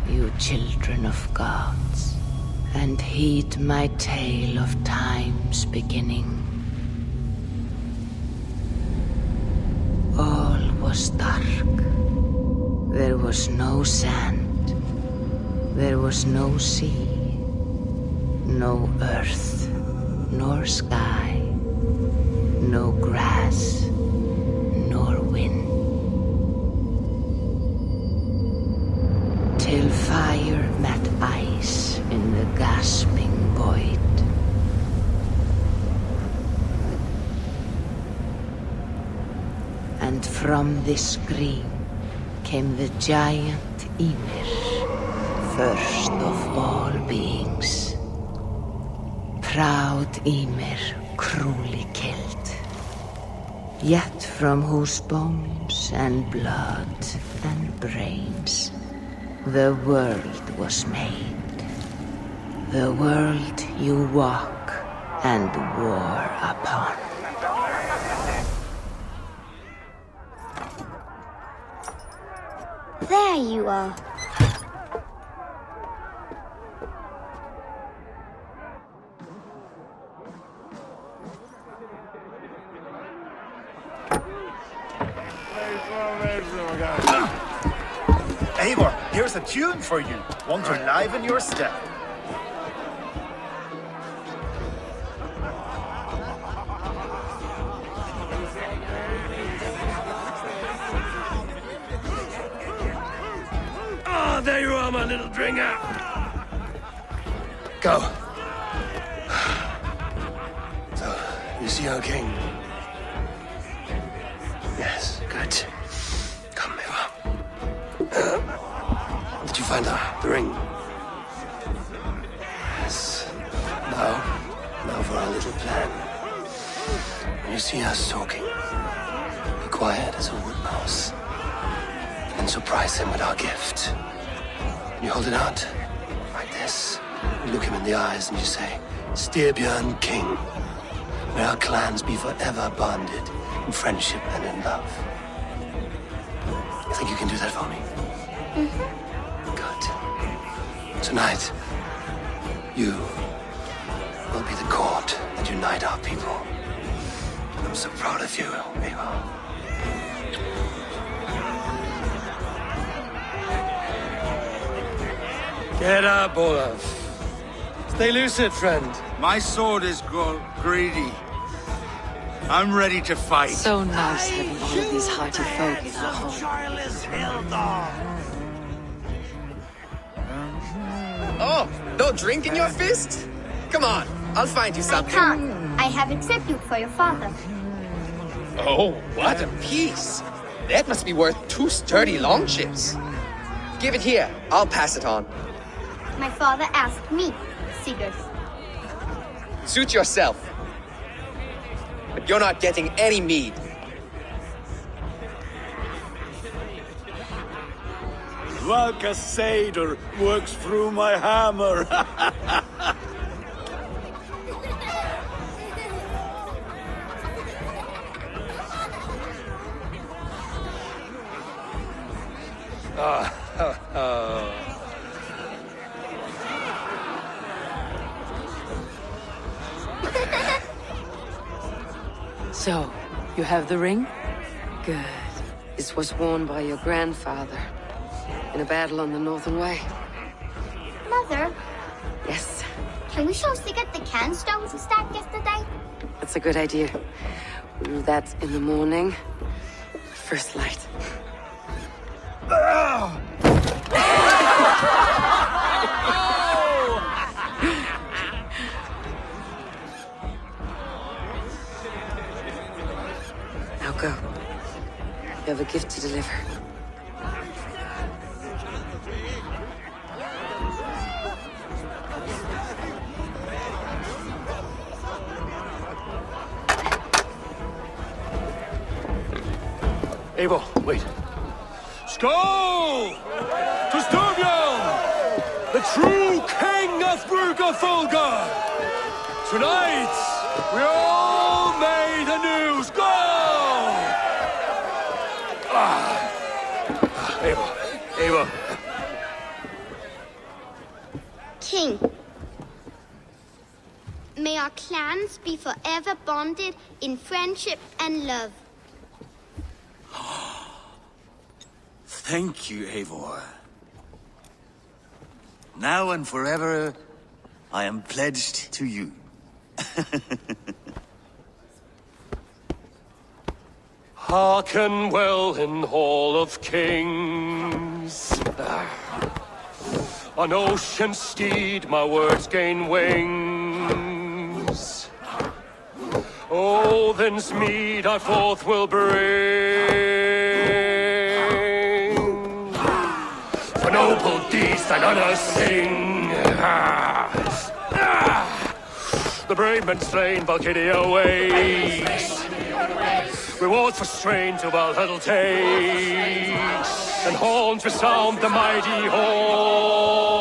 you children of gods, and heed my tale of time's beginning. All was dark. There was no sand. There was no sea. No earth, nor sky. No grass, nor wind. Till fire met ice in the gasping void. And from this scream came the giant Ymir, first of all beings. Proud Ymir, cruelly killed, yet from whose bones and blood and brains the world was made. The world you walk and war upon. There you are. Eivor, here's a tune for you. Want to liven your step. Ah, there you are, my little dringer. Go. So, you see our king? Yes, good. Come, Eva. Did you find the ring? Yes. Now for our little plan. When you see us talking, be quiet as a wood mouse, and surprise him with our gift. And you hold it out, like this. You look him in the eyes and you say, Styrbjörn King, may our clans be forever bonded in friendship and in love. You think you can do that for me? Good. Tonight, you will be the cord that unite our people. I'm so proud of you, Eva. Get up, Olaf. Stay lucid, friend. My sword is grown greedy. I'm ready to fight. So nice having all of these hearty folk in our home. Oh, no drink in your fist? Come on, I'll find you I something. can't. I have a tribute for your father. Oh, what a piece. That must be worth 2 sturdy longships. Give it here, I'll pass it on. My father asked me, Sigurd. Suit yourself. But you're not getting any mead. Like a satyr works through my hammer. So, you have the ring? Good. This was worn by your grandfather in a battle on the Northern Way. Mother, Yes, can we show Sigurd the can stones we stacked yesterday? that's a good idea. We'll do that in the morning. First light. Now go. You have a gift to deliver. Eivor, wait. Skål! To Styrbjörn, the true king of Brugafulga! Tonight, we all made anew. Skål! Eivor. king. May our clans be forever bonded in friendship and love. Thank you, Eivor. Now and forever, I am pledged to you. Hearken well in Hall of Kings. On ocean steed my words gain wings. Odin's mead I forth will bring. For noble deeds thine honors sing. The brave men slain Valkyria waits. Reward for strain to Valhalla takes, and horns resound the mighty hall.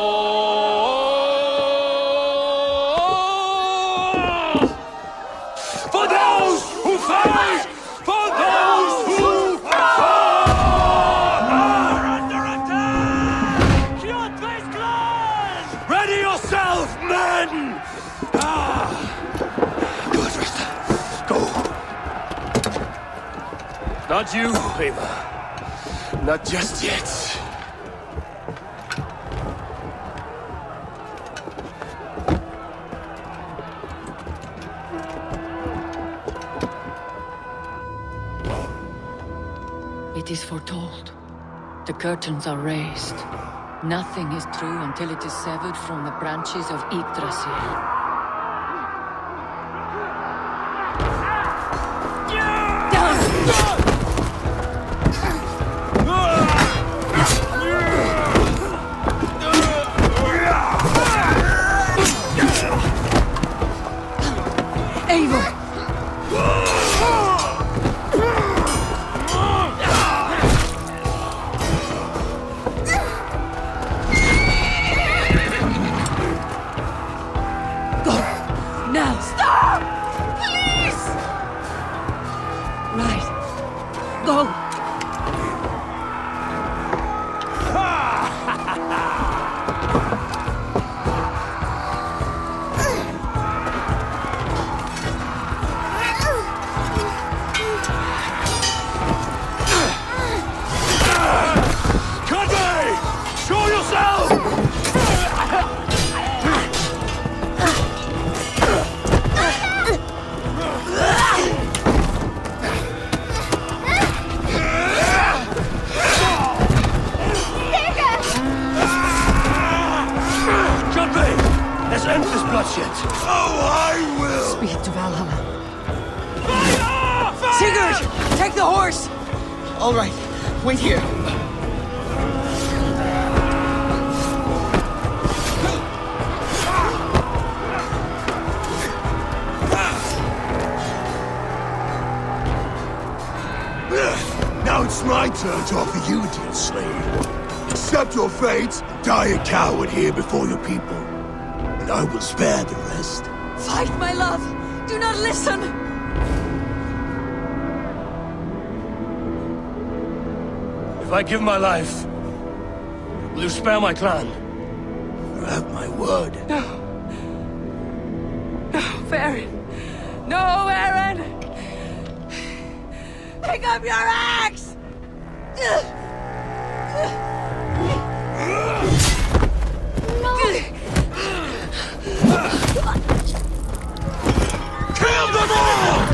For those who fight! For those who fight! Are under attack! Ready yourself, men! Good, Resta. Go. Not you, Eva. Not just yet. It is foretold. The curtains are raised. Nothing is true until it is severed from the branches of Yggdrasil. All right, wait here. Now it's my turn to offer you, dear slave. Accept your fate, die a coward here before your people, and I will spare the rest. Fight, my love! Do not listen! If I give my life, will you spare my clan? You have my word. No. No, Aaron. No, Aaron! Pick up your axe! Kill them all!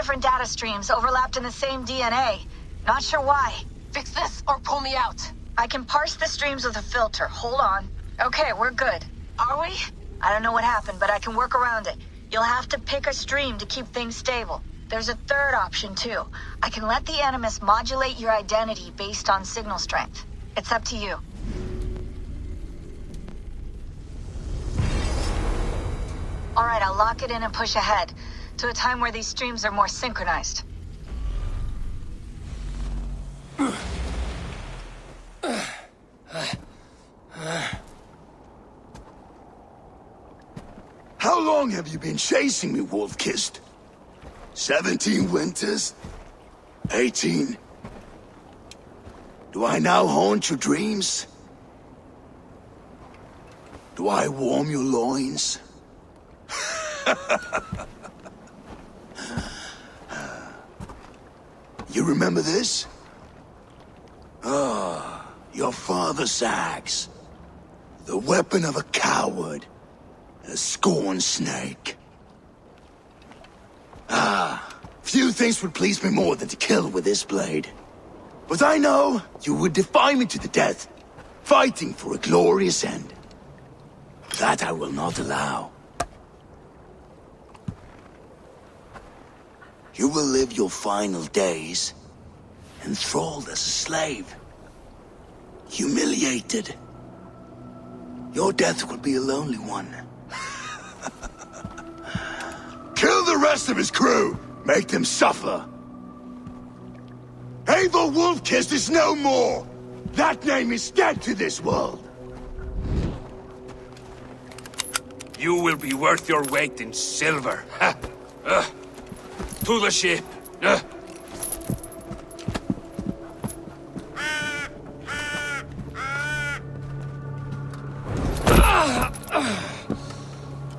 different data streams overlapped in the same DNA. Not sure why. Fix this or pull me out. I can parse the streams with a filter. Hold on. Okay, we're good. Are we? I don't know what happened, but I can work around it. You'll have to pick a stream to keep things stable. There's a third option, too. I can let the Animus modulate your identity based on signal strength. It's up to you. All right, I'll lock it in and push ahead to a time where these streams are more synchronized. How long have you been chasing me, Wolf-Kissed? 17 winters? 18? Do I now haunt your dreams? Do I warm your loins? You remember this? Ah, your father's axe. The weapon of a coward. A scorned snake. Few things would please me more than to kill with this blade. But I know you would defy me to the death, fighting for a glorious end. That I will not allow. You will live your final days enthralled as a slave. Humiliated. Your death will be a lonely one. Kill the rest of his crew! Make them suffer! Eivor Wolf-Kissed is no more! That name is dead to this world! You will be worth your weight in silver. To the ship.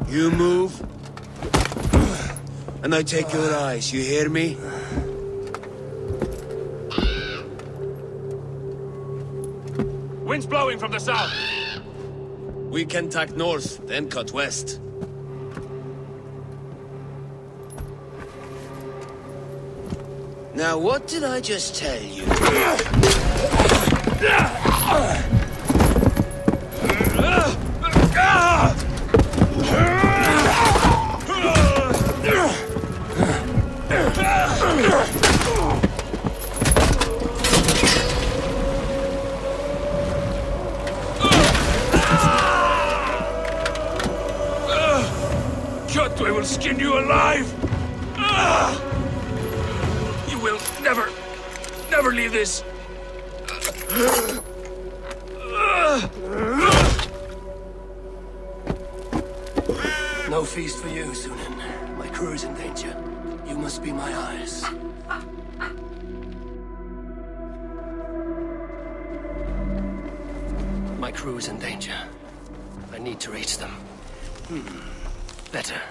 You move, and I take your eyes, you hear me? Wind's blowing from the south. We can tack north, then cut west. Now, what did I just tell you? Kjotve will skin you alive! You will never leave this! No feast for you, Sunan. My crew is in danger. You must be my eyes. My crew is in danger. I need to reach them. Better.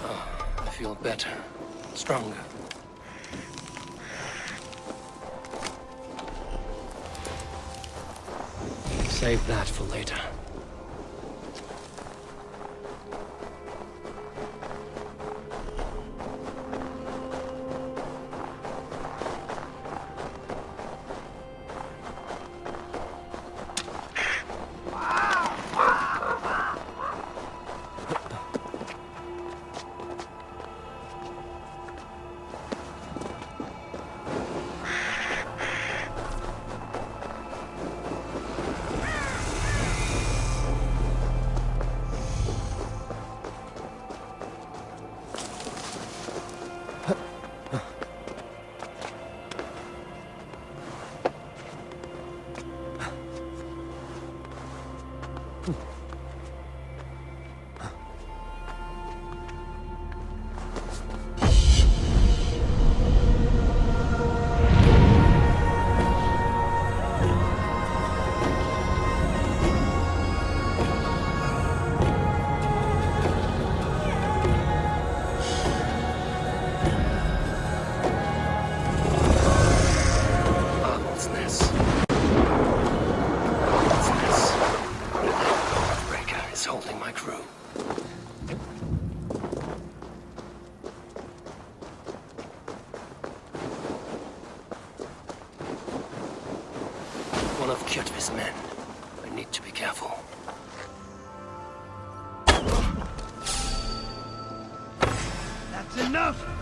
Oh, I feel better. Stronger. Save that for later. men. I need to be careful. That's enough!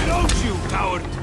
Don't you, coward!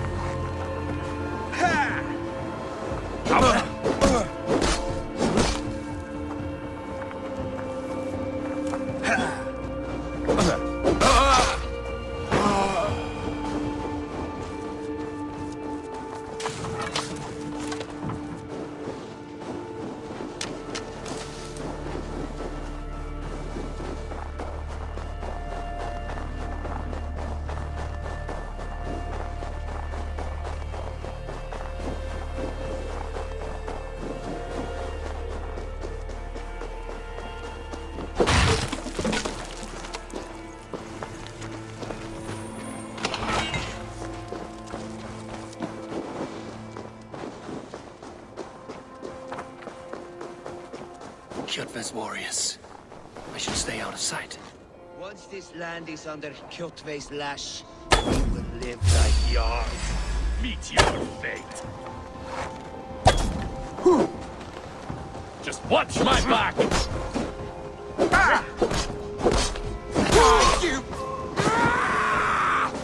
뾱tve's warriors. I should stay out of sight. Once this land is under 뾱tve's lash, we will live like Jarl. Meet your fate. Just watch my back!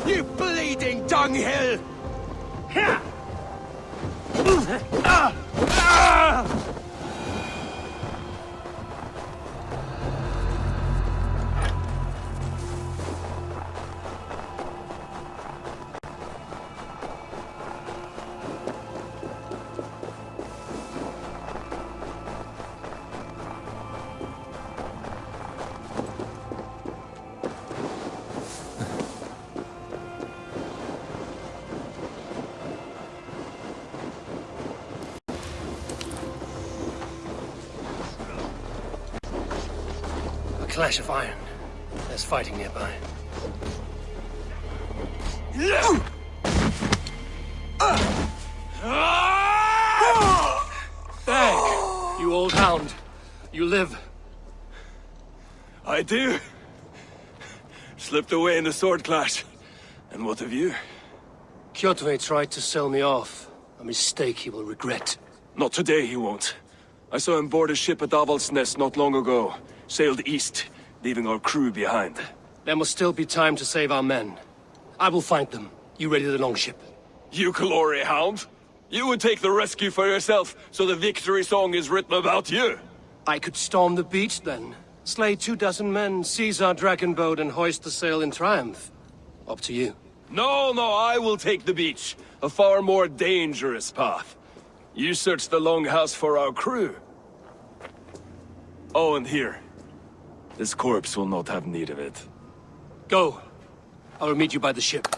You bleeding dunghill! Clash of iron. There's fighting nearby. Hey, you old hound. You live. I do. Slipped away in the sword clash. And what of you? 뾱tve tried to sell me off. A mistake he will regret. Not today, he won't. I saw him board a ship at Avaldsnes not long ago. Sailed east, leaving our crew behind. There must still be time to save our men. I will find them. You ready the longship? You glory hound? You would take the rescue for yourself, so the victory song is written about you. I could storm the beach then. Slay 24 men, seize our dragon boat and hoist the sail in triumph. Up to you. No, I will take the beach. A far more dangerous path. You search the longhouse for our crew. Oh, and here. This corpse will not have need of it. Go. I will meet you by the ship.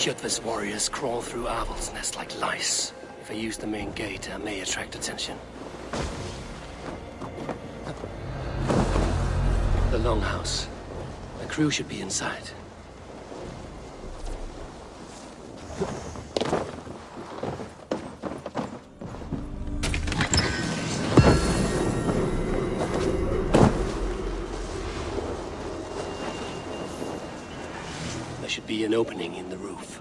뾱tve's warriors crawl through Avaldsnes like lice. If I use the main gate, I may attract attention. The longhouse. The crew should be inside. There should be an opening in the roof.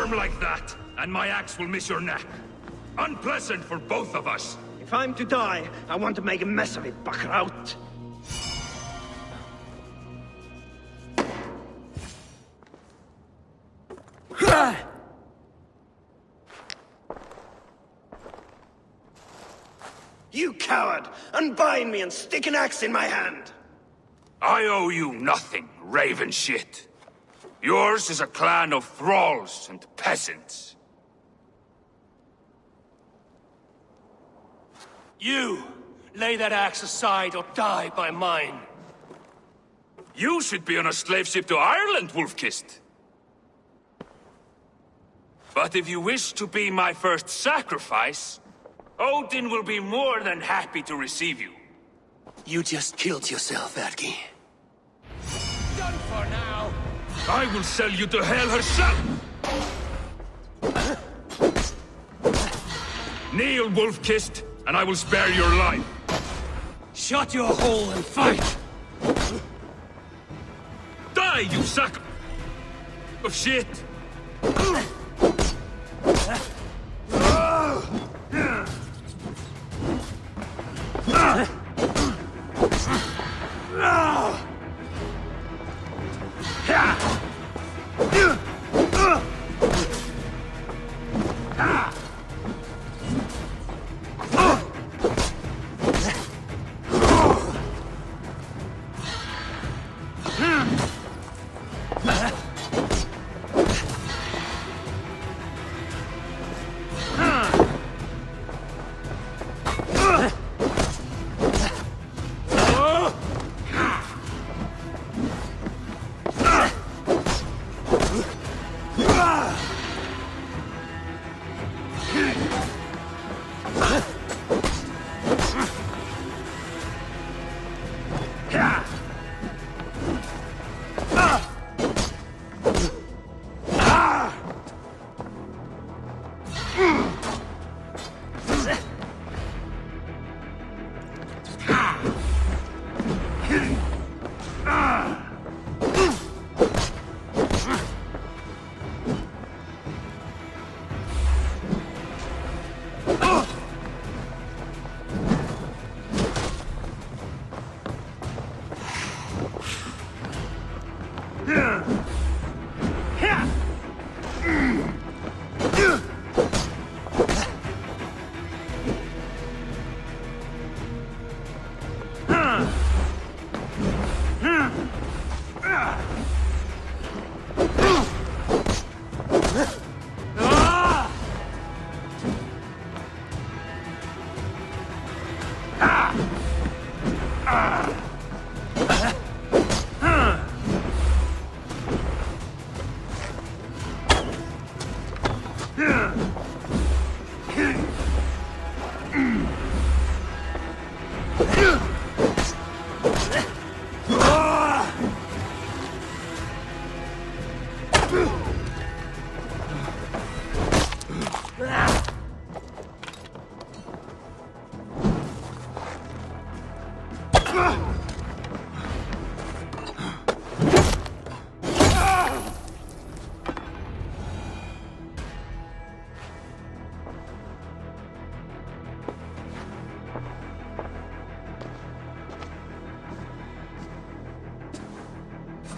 arm like that, and my axe will miss your neck. Unpleasant for both of us. If I'm to die, I want to make a mess of it, Buckraut. You coward! Unbind me and stick an axe in my hand! I owe you nothing, raven shit. Yours is a clan of thralls and peasants. You! Lay that axe aside or die by mine. You should be on a slave ship to Ireland, Wolf-Kissed. But if you wish to be my first sacrifice, Odin will be more than happy to receive you. You just killed yourself, ዄ야퓔케. Done for now. I will sell you to Hell herself! Kneel, Wolf-Kissed, and I will spare your life. Shut your hole and fight! Die, you sack of shit!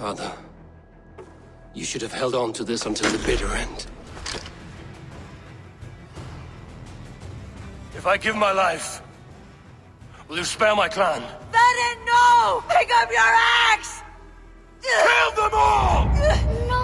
Father, you should have held on to this until the bitter end. If I give my life, will you spare my clan? Bennett, no! Pick up your axe! Kill them all! No.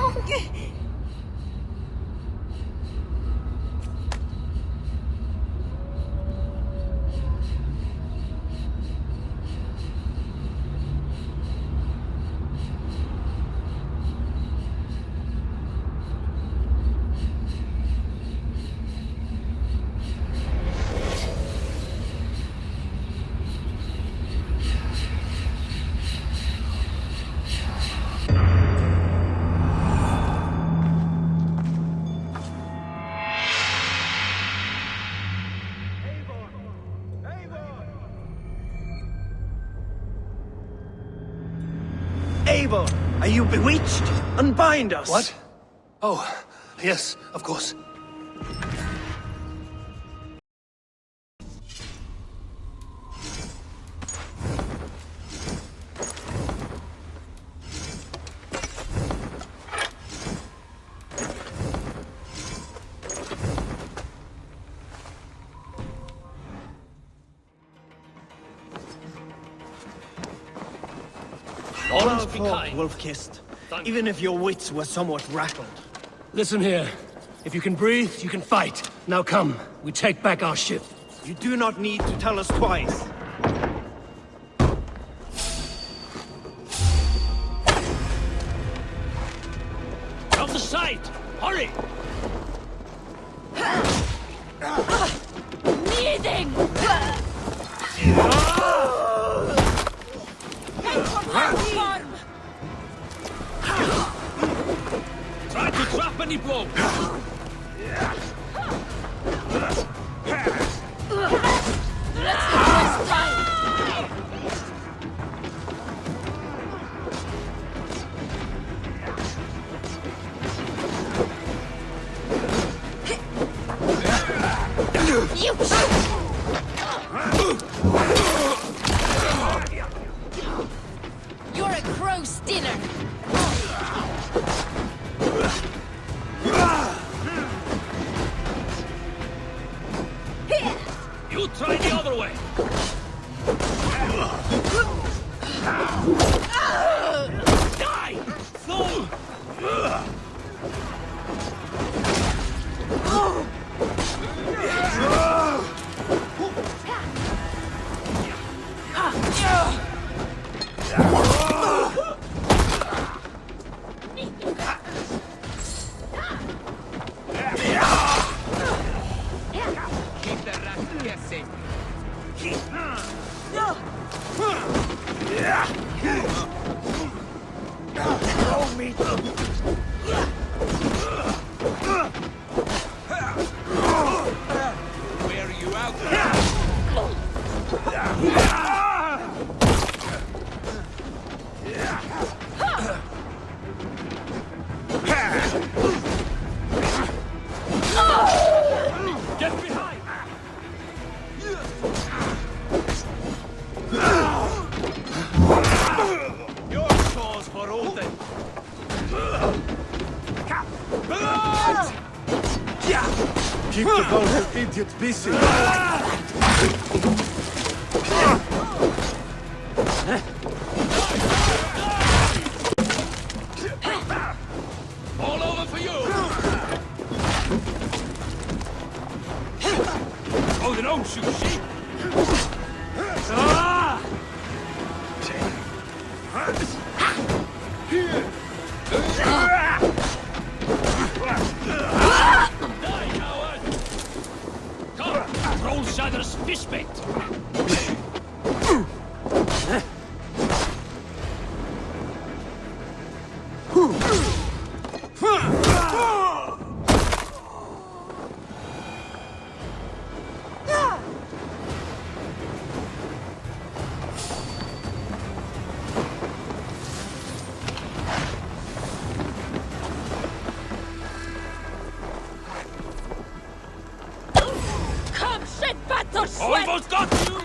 Eivor, are you bewitched? Unbind us! What? Oh, Yes, of course. Lawrence, be kind. Wolf-kissed. Even if your wits were somewhat rattled. Listen here. If you can breathe, you can fight. Now come, we take back our ship. You do not need to tell us twice. Out the sight! Hurry! Bleeding! Try to trap any blow! You're a gross dinner! You try the other way! Die! Fool! Keep the rat guessing. Where are you out? Get behind! Your cause for Odin. Keep the bald idiot busy. All over for you! Oh, they don't shoot sheep! Die, coward! Come, troll Shadder's fish bait! Come, shit, battle, sweat! Almost got you!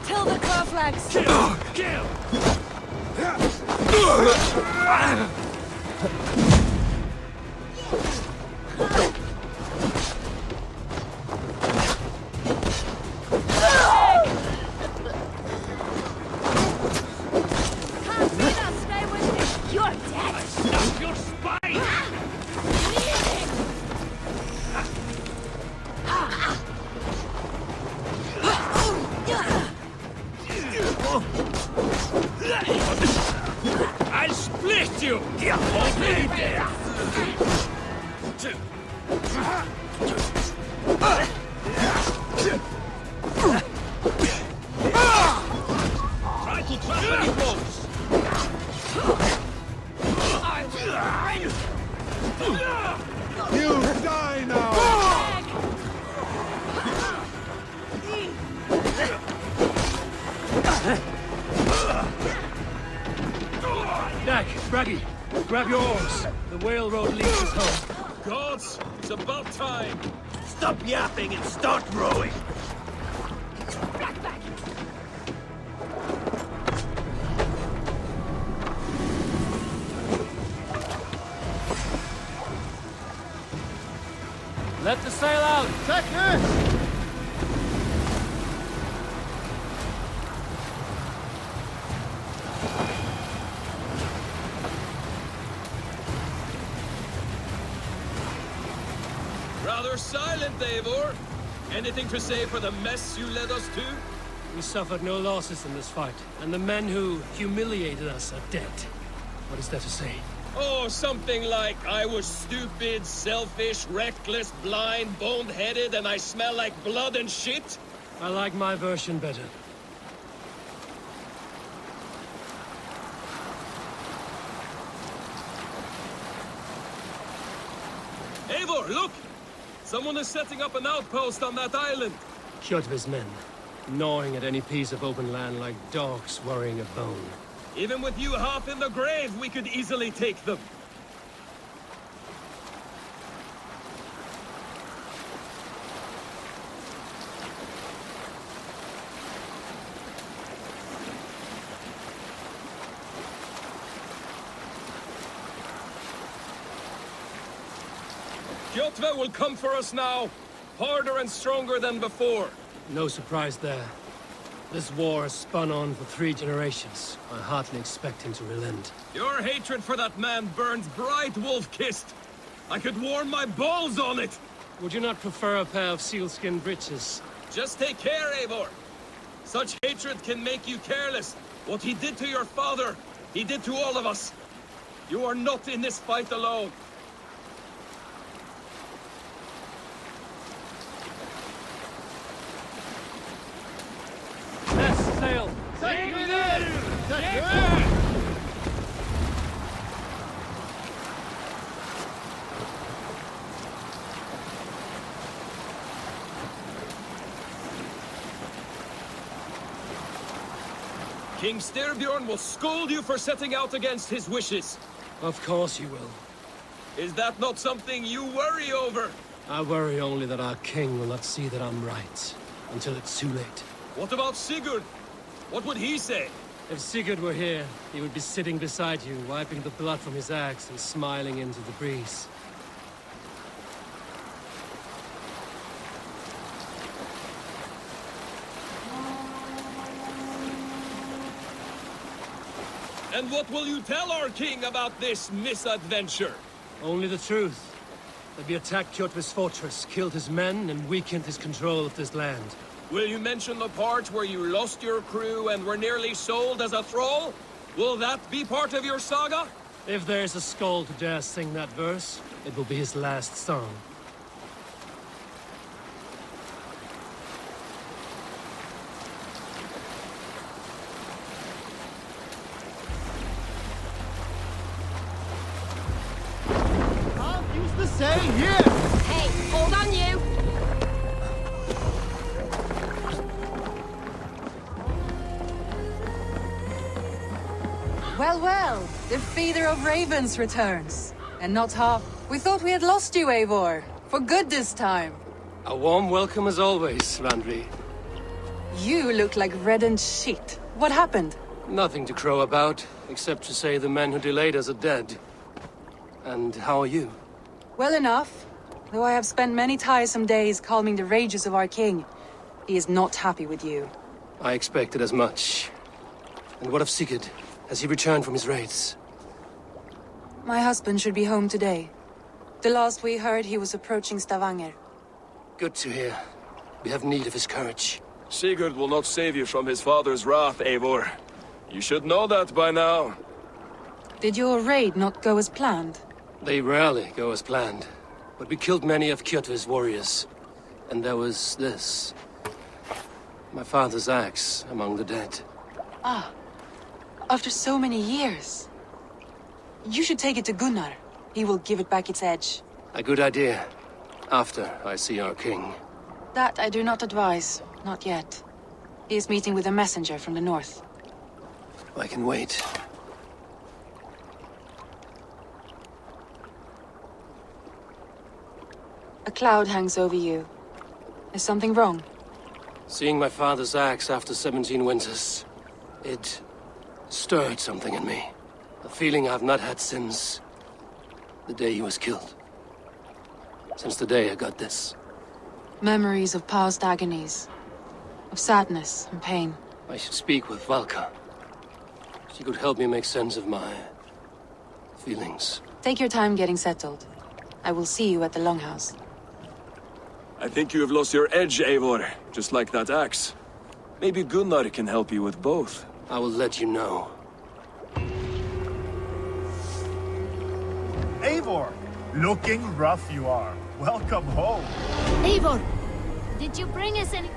Till the claw flags! Kill! Kill! Stay with me! You're dead! Snap your spine! I'll split you! Try to trap any blows! You die now! Scraggy, grab your oars. The whale road leads us home. Gods, it's about time. Stop yapping and start rowing. Let the sail out! Check this! Rather silent, Eivor. Anything to say for the mess you led us to? We suffered no losses in this fight, and the men who humiliated us are dead. What is there to say? Oh, something like, I was stupid, selfish, reckless, blind, bone-headed, and I smell like blood and shit? I like my version better. Eivor, look! Someone is setting up an outpost on that island. Kjotve's men, gnawing at any piece of open land like dogs worrying a bone. Even with you half in the grave, we could easily take them. Kjotve will come for us now, harder and stronger than before. No surprise there. This war has spun on for 3 generations. I hardly expect him to relent. Your hatred for that man burns bright, wolf-kissed. I could warm my balls on it. Would you not prefer a pair of sealskin breeches? Just take care, Eivor. Such hatred can make you careless. What he did to your father, he did to all of us. You are not in this fight alone. Sail! Take me there! King Styrbjorn will scold you for setting out against his wishes. Of course you will. Is that not something you worry over? I worry only that our king will not see that I'm right, until it's too late. What about Sigurd? What would he say? If Sigurd were here, he would be sitting beside you, wiping the blood from his axe and smiling into the breeze. And what will you tell our king about this misadventure? Only the truth. That we attacked Kjotve's fortress, killed his men, and weakened his control of this land. Will you mention the part where you lost your crew and were nearly sold as a thrall? Will that be part of your saga? If there's a Skald who dares sing that verse, it will be his last song. I'll use the saying here! Hey, hold on you! Well, well, the feeder of ravens returns. And not half. We thought we had lost you, Eivor. For good this time. A warm welcome as always, Randvi. You look like reddened shit. What happened? Nothing to crow about, except to say the men who delayed us are dead. And how are you? Well enough. Though I have spent many tiresome days calming the rages of our king. He is not happy with you. I expected as much. And what of Sigurd? Has he returned from his raids? My husband should be home today. The last we heard, he was approaching Stavanger. Good to hear. We have need of his courage. Sigurd will not save you from his father's wrath, Eivor. You should know that by now. Did your raid not go as planned? They rarely go as planned. But we killed many of Kjotve's warriors. And there was this. My father's axe among the dead. Ah. After so many years. You should take it to Gunnar. He will give it back its edge. A good idea. After I see our king. That I do not advise. Not yet. He is meeting with a messenger from the north. I can wait. A cloud hangs over you. Is something wrong? Seeing my father's axe after 17 winters, it stirred something in me. A feeling I've not had since the day he was killed. Since the day I got this. Memories of past agonies. Of sadness and pain. I should speak with Valka. She could help me make sense of my feelings. Take your time getting settled. I will see you at the Longhouse. I think you have lost your edge, Eivor, just like that axe. Maybe Gunnar can help you with both. I will let you know. Eivor, looking rough you are. Welcome home. Eivor, did you bring us any...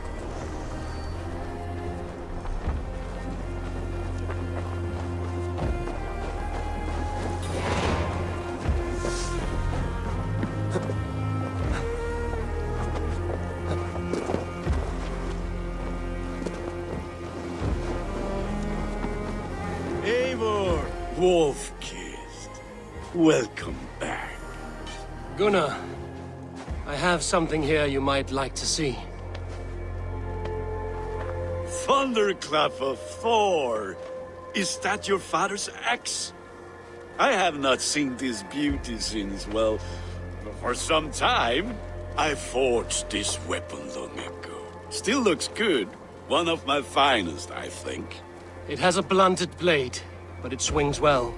Eivor, Wolf-kissed. Welcome back. Gunnar, I have something here you might like to see. Thunderclap of Thor! Is that your father's axe? I have not seen this beauty since, well, for some time. I forged this weapon long ago. Still looks good. One of my finest, I think. It has a blunted blade, but it swings well.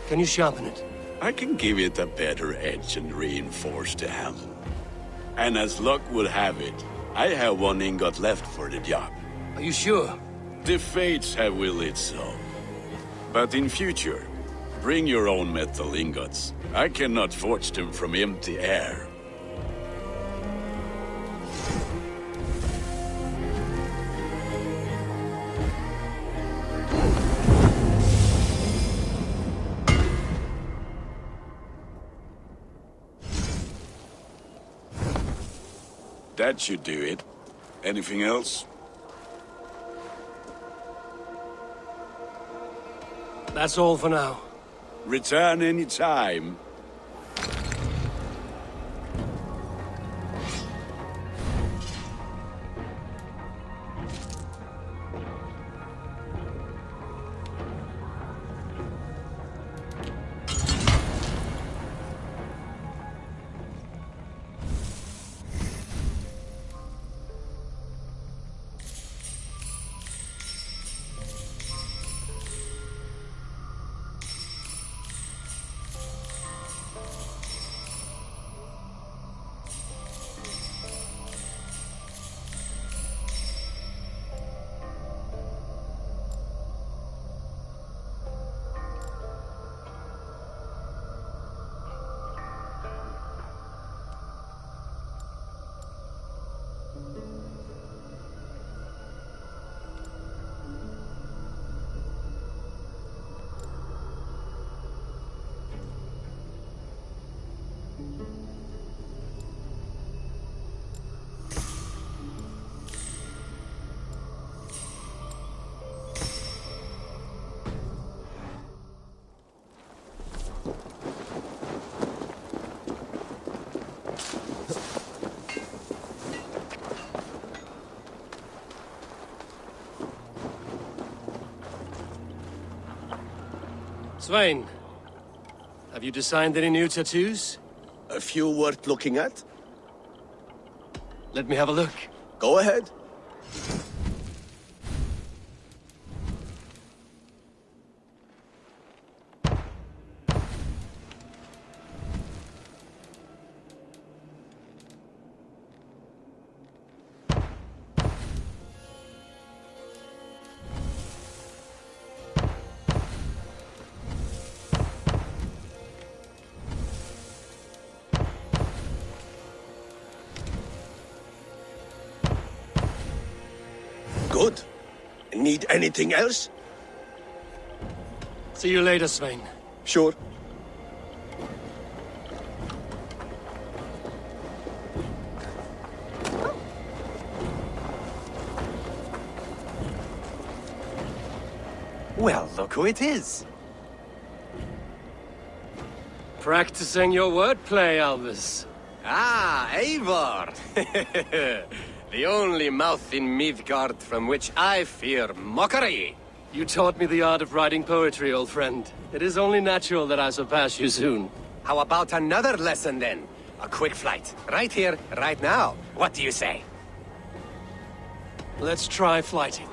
Can you sharpen it? I can give it a better edge and reinforce the handle. And as luck would have it, I have one ingot left for the job. Are you sure? The fates have willed it so. But in future, bring your own metal ingots. I cannot forge them from empty air. That should do it. Anything else? That's all for now. Return any time. Svein, have you designed any new tattoos? A few worth looking at? Let me have a look. Go ahead. Good. Need anything else? See you later, Svein. Sure. Well, look who it is. Practicing your wordplay, Albus. Ah, Eivor! The only mouth in Midgard from which I fear mockery. You taught me the art of writing poetry, old friend. It is only natural that I surpass you soon. How about another lesson then? A quick flight. Right here, right now. What do you say? Let's try flighting.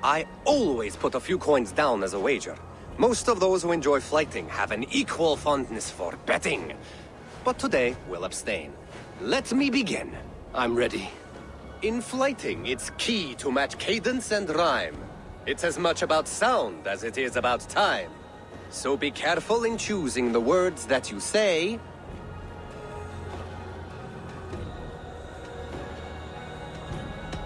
I always put a few coins down as a wager. Most of those who enjoy flighting have an equal fondness for betting. But today, we'll abstain. Let me begin. I'm ready. In flighting, it's key to match cadence and rhyme. It's as much about sound as it is about time. So be careful in choosing the words that you say.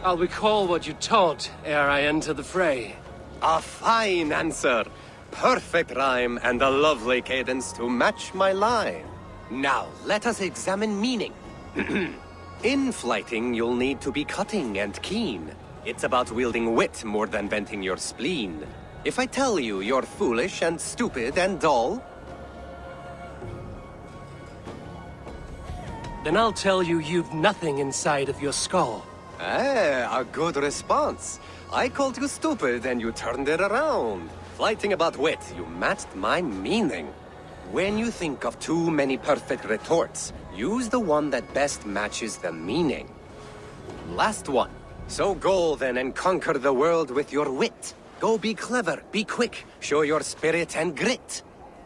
I'll recall what you taught ere I enter the fray. A fine answer. Perfect rhyme and a lovely cadence to match my line. Now, let us examine meaning. In flighting, you'll need to be cutting and keen. It's about wielding wit more than venting your spleen. If I tell you you're foolish and stupid and dull, then I'll tell you you've nothing inside of your skull. a good response. I called you stupid and you turned it around. Flighting about wit, you matched my meaning. When you think of too many perfect retorts, use the one that best matches the meaning. Last one. So go then and conquer the world with your wit. Go be clever, be quick, show your spirit and grit.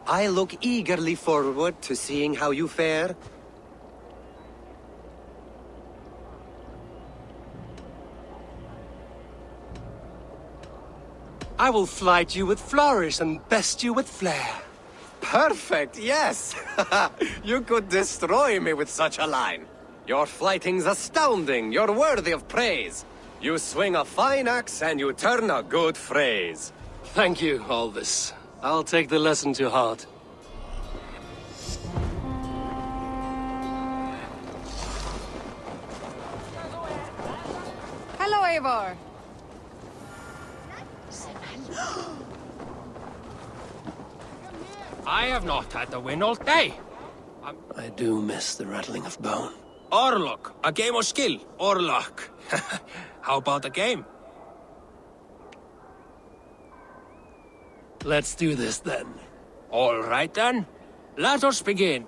I look eagerly forward to seeing how you fare. I will flight you with flourish and best you with flair. Perfect, yes! You could destroy me with such a line. Your flighting's astounding, you're worthy of praise. You swing a fine axe and you turn a good phrase. Thank you, Alvis. I'll take the lesson to heart. Hello, Eivor. I have not had the win all day. I do miss the rattling of bone. Or luck. A game of skill. Or luck. How about a game? Let's do this then. All right then. Let us begin.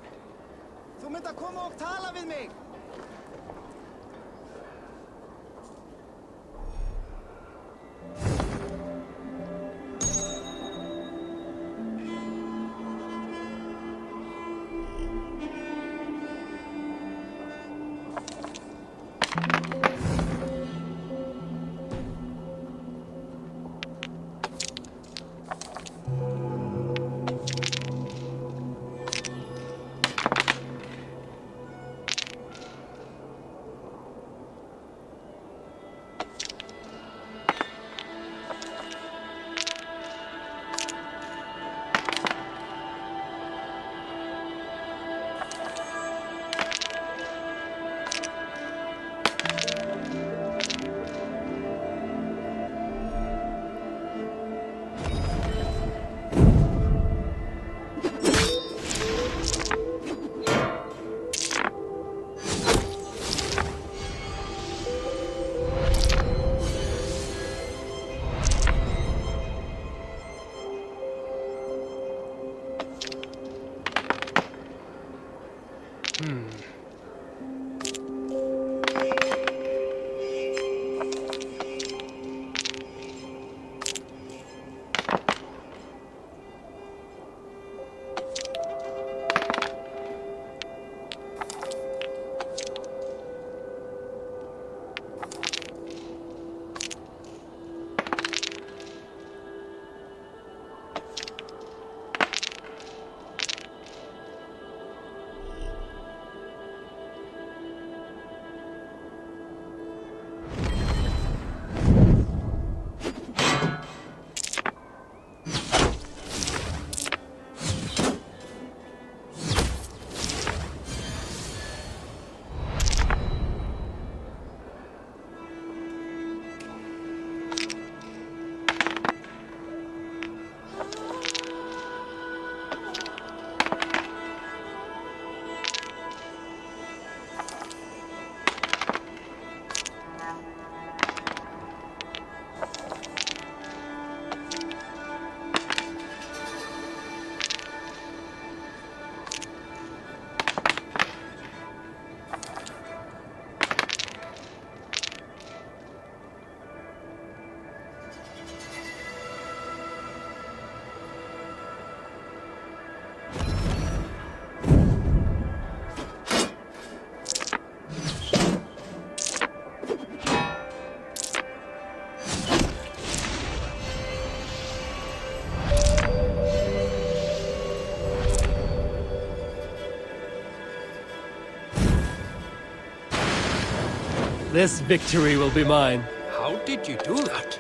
This victory will be mine. How did you do that?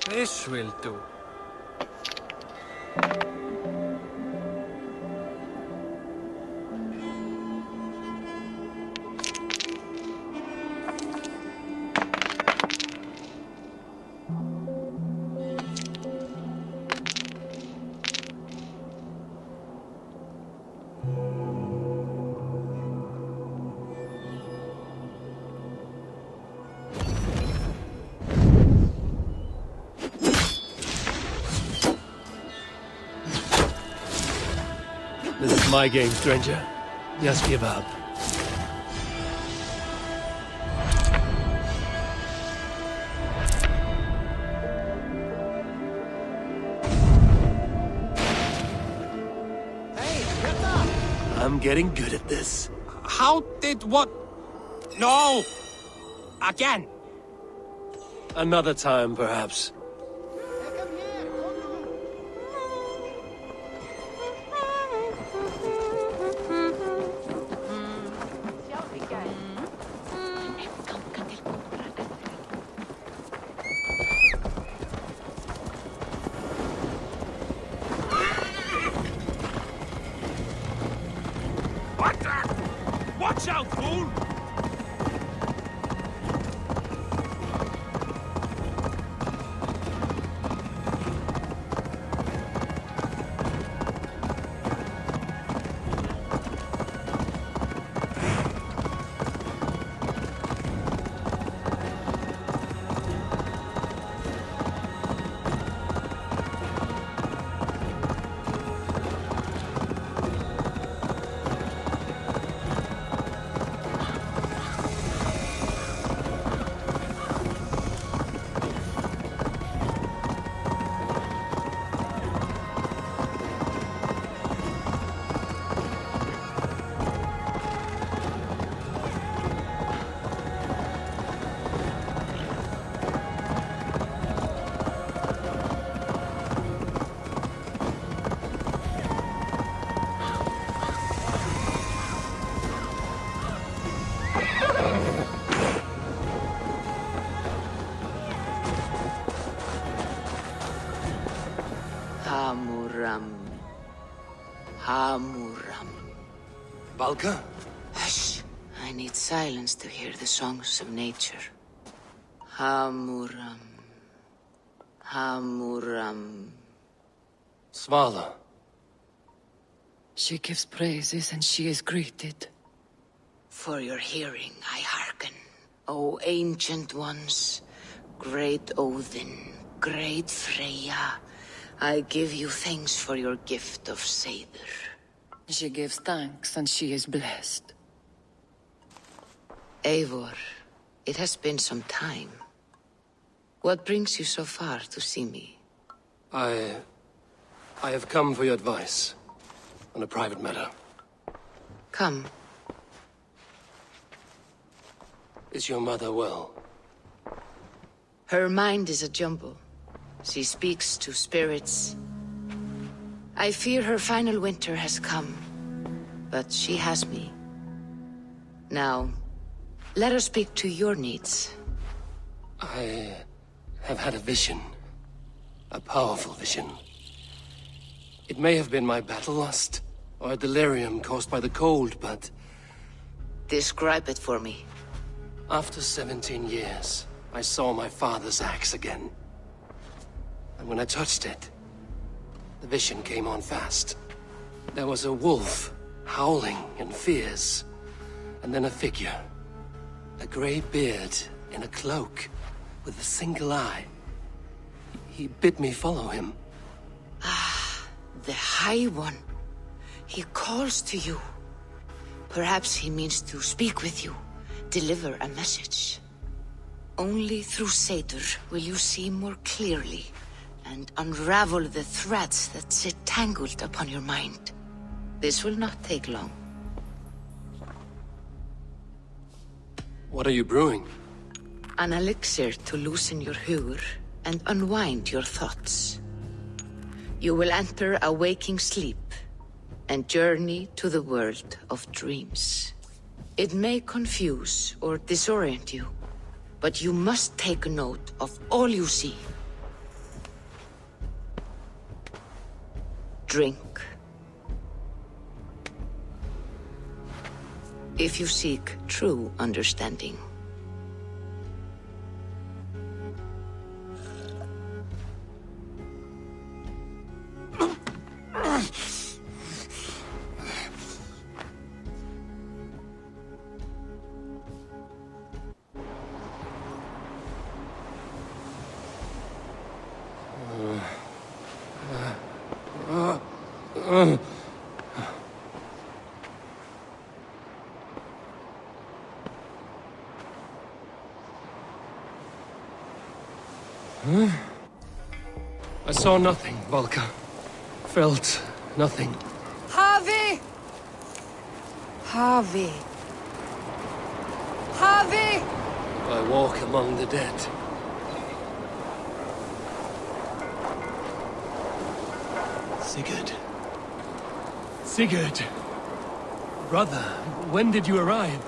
This will do. This is my game, stranger. Just give up. I'm getting good at this. How did what? No! Again! Another time, perhaps. Watch out, fool! Hamuram. Valka? Hush. I need silence to hear the songs of nature. Hamuram. Hamuram. Svala. She gives praises and she is greeted. For your hearing I hearken, O ancient ones, great Odin, great Freyja. I give you thanks for your gift of Seder. She gives thanks and she is blessed. Eivor, it has been some time. What brings you so far to see me? I have come for your advice on a private matter. Come. Is your mother well? Her mind is a jumble. She speaks to spirits. I fear her final winter has come, but she has me. Now, let us speak to your needs. I have had a vision. A powerful vision. It may have been my battle lust, or a delirium caused by the cold, but... Describe it for me. After 17 years, I saw my father's axe again. And when I touched it, the vision came on fast. There was a wolf, howling and fierce, and then a figure. A grey beard in a cloak, with a single eye. He bid me follow him. Ah, the High One. He calls to you. Perhaps he means to speak with you, deliver a message. Only through Seder will you see more clearly and unravel the threads that sit tangled upon your mind. This will not take long. What are you brewing? An elixir to loosen your hugur and unwind your thoughts. You will enter a waking sleep and journey to the world of dreams. It may confuse or disorient you, but you must take note of all you see. Drink. If you seek true understanding. I saw nothing, Valka. Felt nothing. Harvey! Harvey! Harvey! I walk among the dead. Sigurd. Sigurd! Brother, when did you arrive?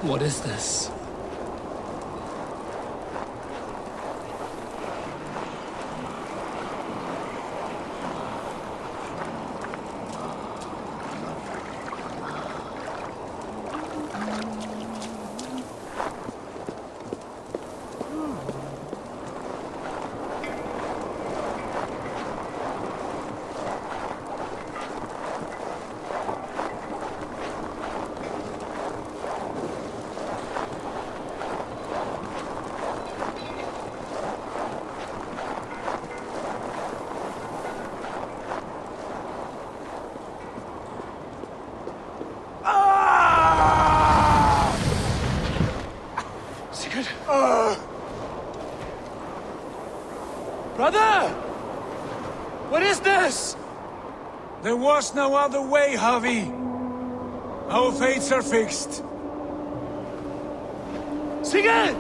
What is this? Brother! What is this? There was no other way, Javi. Our fates are fixed. Sigurd!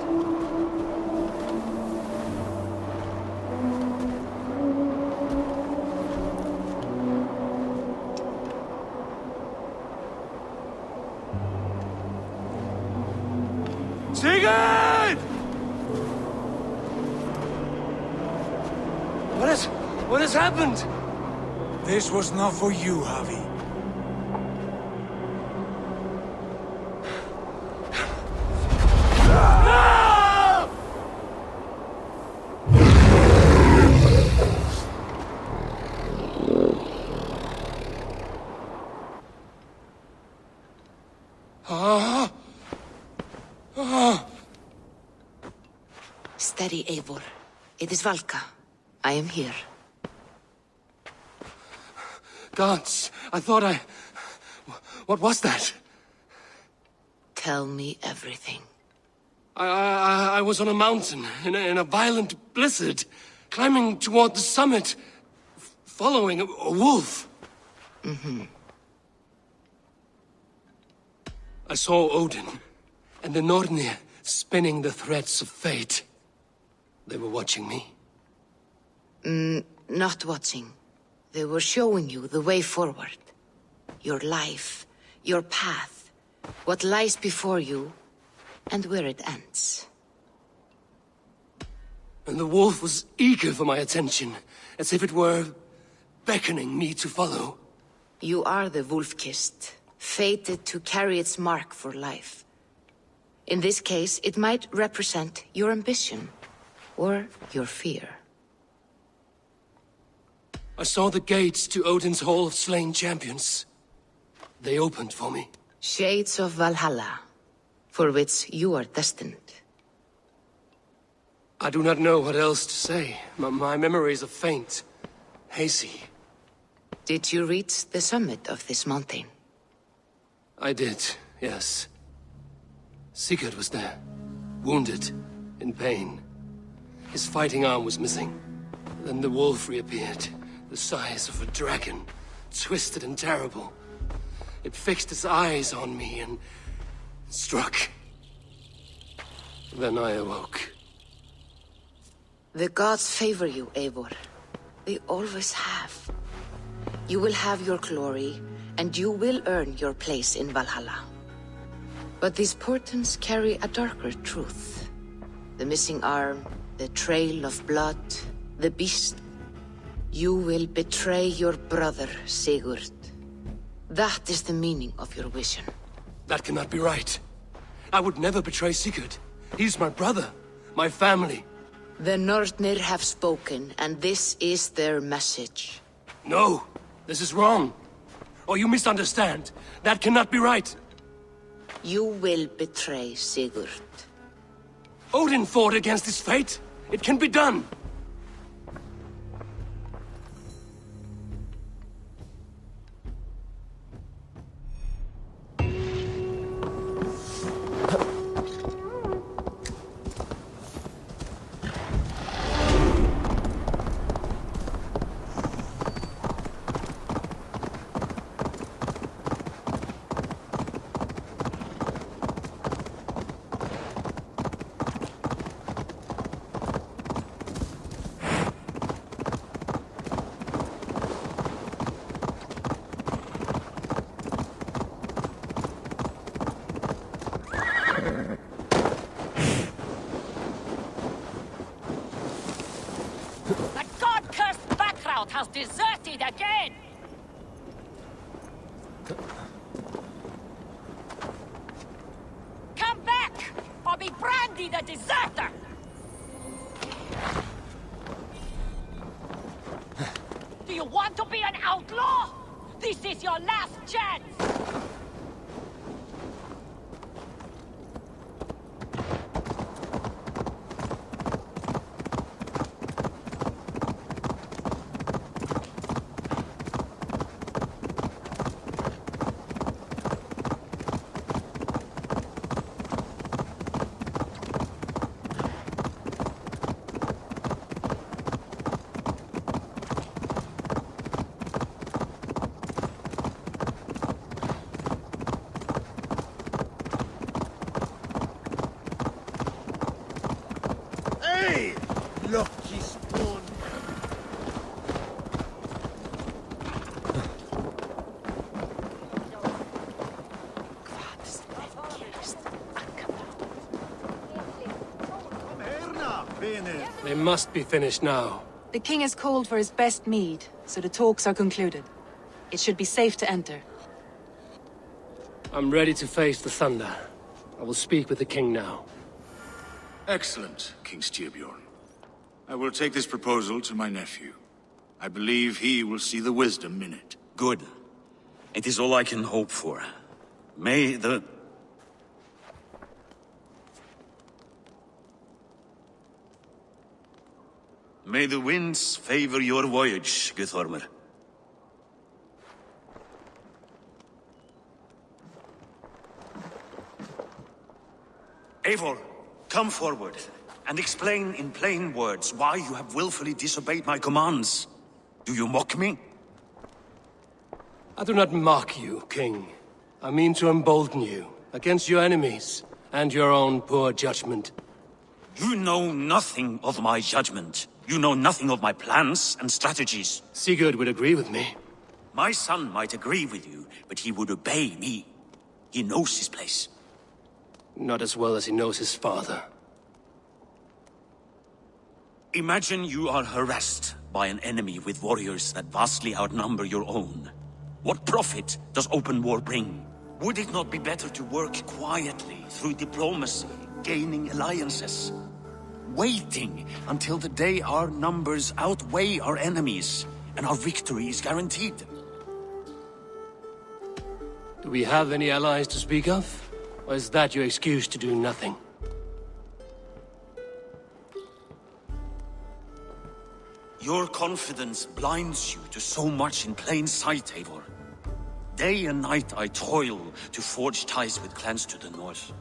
Sigurd! What has happened? This was not for you, Javi. Steady, Eivor. It is Valka. I am here. Gods, I thought I... What was that? Tell me everything. I was on a mountain, in a violent blizzard, climbing toward the summit, following a wolf. Mm-hmm. I saw Odin, and the Nornir spinning the threads of fate. They were watching me. Not watching. They were showing you the way forward. Your life, your path, what lies before you, and where it ends. And the wolf was eager for my attention, as if it were beckoning me to follow. You are the wolf-kissed, fated to carry its mark for life. In this case, it might represent your ambition, or your fear. I saw the gates to Odin's Hall of Slain Champions. They opened for me. Shades of Valhalla, for which you are destined. I do not know what else to say. My memories are faint, hazy. Did you reach the summit of this mountain? I did, yes. Sigurd was there, wounded, in pain. His fighting arm was missing. Then the wolf reappeared, the size of a dragon, twisted and terrible. It fixed its eyes on me and struck. Then I awoke. The gods favor you, Eivor. They always have. You will have your glory, and you will earn your place in Valhalla. But these portents carry a darker truth. The missing arm, the trail of blood, the beast. You will betray your brother, Sigurd. That is the meaning of your vision. That cannot be right. I would never betray Sigurd. He's my brother, my family. The Nornir have spoken, and this is their message. No, this is wrong. Or you misunderstand. That cannot be right. You will betray Sigurd. Odin fought against his fate. It can be done. Has deserted again! Come back, or be branded a deserter! Do you want to be an outlaw? This is your last chance! Lucky spawn. They must be finished now. The king has called for his best mead, so the talks are concluded. It should be safe to enter. I'm ready to face the thunder. I will speak with the king now. Excellent, King Styrbjorn. I will take this proposal to my nephew. I believe he will see the wisdom in it. Good. It is all I can hope for. May the winds favor your voyage, Guthormr. Eivor, come forward, and explain in plain words why you have willfully disobeyed my commands. Do you mock me? I do not mock you, King. I mean to embolden you against your enemies and your own poor judgment. You know nothing of my judgment. You know nothing of my plans and strategies. Sigurd would agree with me. My son might agree with you, but he would obey me. He knows his place. Not as well as he knows his father. Imagine you are harassed by an enemy with warriors that vastly outnumber your own. What profit does open war bring? Would it not be better to work quietly through diplomacy, gaining alliances? Waiting until the day our numbers outweigh our enemies, and our victory is guaranteed. Do we have any allies to speak of? Or is that your excuse to do nothing? Your confidence blinds you to so much in plain sight, Eivor. Day and night I toil to forge ties with clans to the north.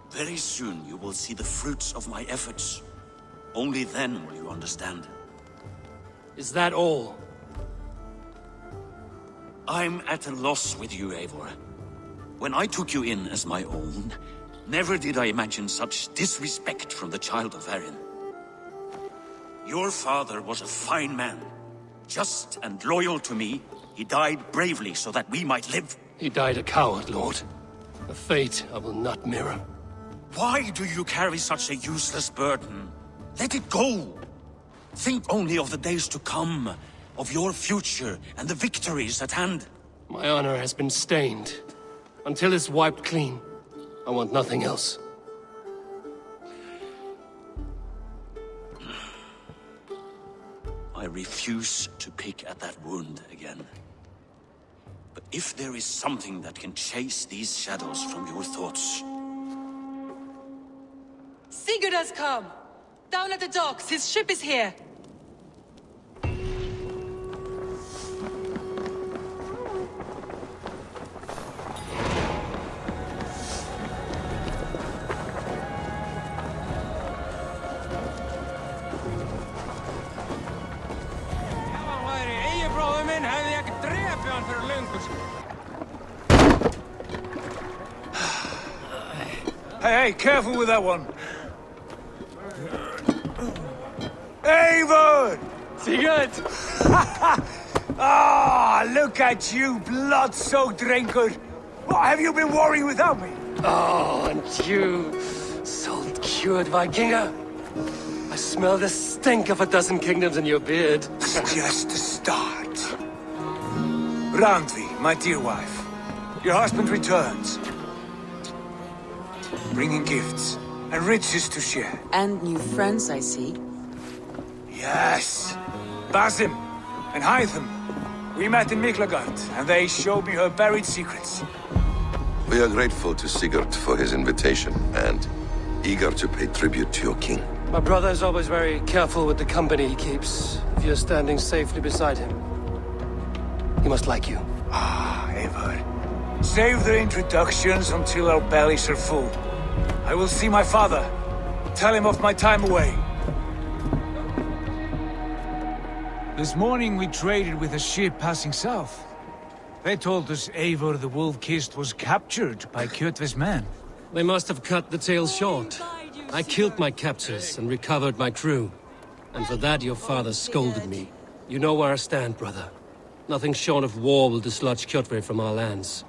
Very soon you will see the fruits of my efforts. Only then will you understand. Is that all? I'm at a loss with you, Eivor. When I took you in as my own, never did I imagine such disrespect from the child of Erin. Your father was a fine man. Just and loyal to me, he died bravely so that we might live. He died a coward, Lord. A fate I will not mirror. Why do you carry such a useless burden? Let it go! Think only of the days to come, of your future and the victories at hand. My honor has been stained. Until it's wiped clean, I want nothing else. I refuse to pick at that wound again. But if there is something that can chase these shadows from your thoughts... Sigurd has come! Down at the docks, his ship is here! Hey, careful with that one. Eivor! Sigurd! Ah, look at you, blood-soaked drinker. What have you been worrying without me? Oh, and you, salt-cured Vikinger. I smell the stink of a dozen kingdoms in your beard. It's just a start. Randvi, my dear wife, your husband returns. Bringing gifts and riches to share. And new friends, I see. Yes. Basim and Hytham. We met in Miklagard, and they showed me her buried secrets. We are grateful to Sigurd for his invitation, and eager to pay tribute to your king. My brother is always very careful with the company he keeps. If you're standing safely beside him, he must like you. Ah, Eivor. Save the introductions until our bellies are full. I will see my father. Tell him of my time away. This morning we traded with a ship passing south. They told us Eivor the Wolf-Kissed was captured by Kjotve's men. They must have cut the tale short. I killed my captors and recovered my crew. And for that your father scolded me. You know where I stand, brother. Nothing short of war will dislodge Kjotve from our lands.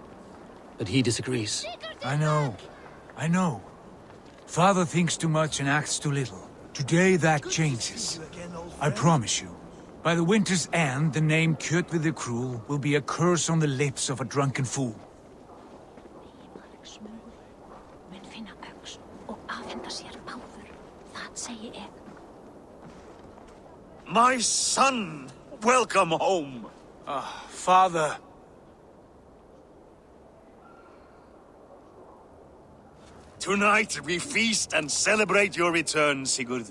But he disagrees. I know. Father thinks too much and acts too little. Today that changes. I promise you. By the winter's end, the name Kjotve the Cruel will be a curse on the lips of a drunken fool. My son! Welcome home! Ah, Father. Tonight we feast and celebrate your return, Sigurd.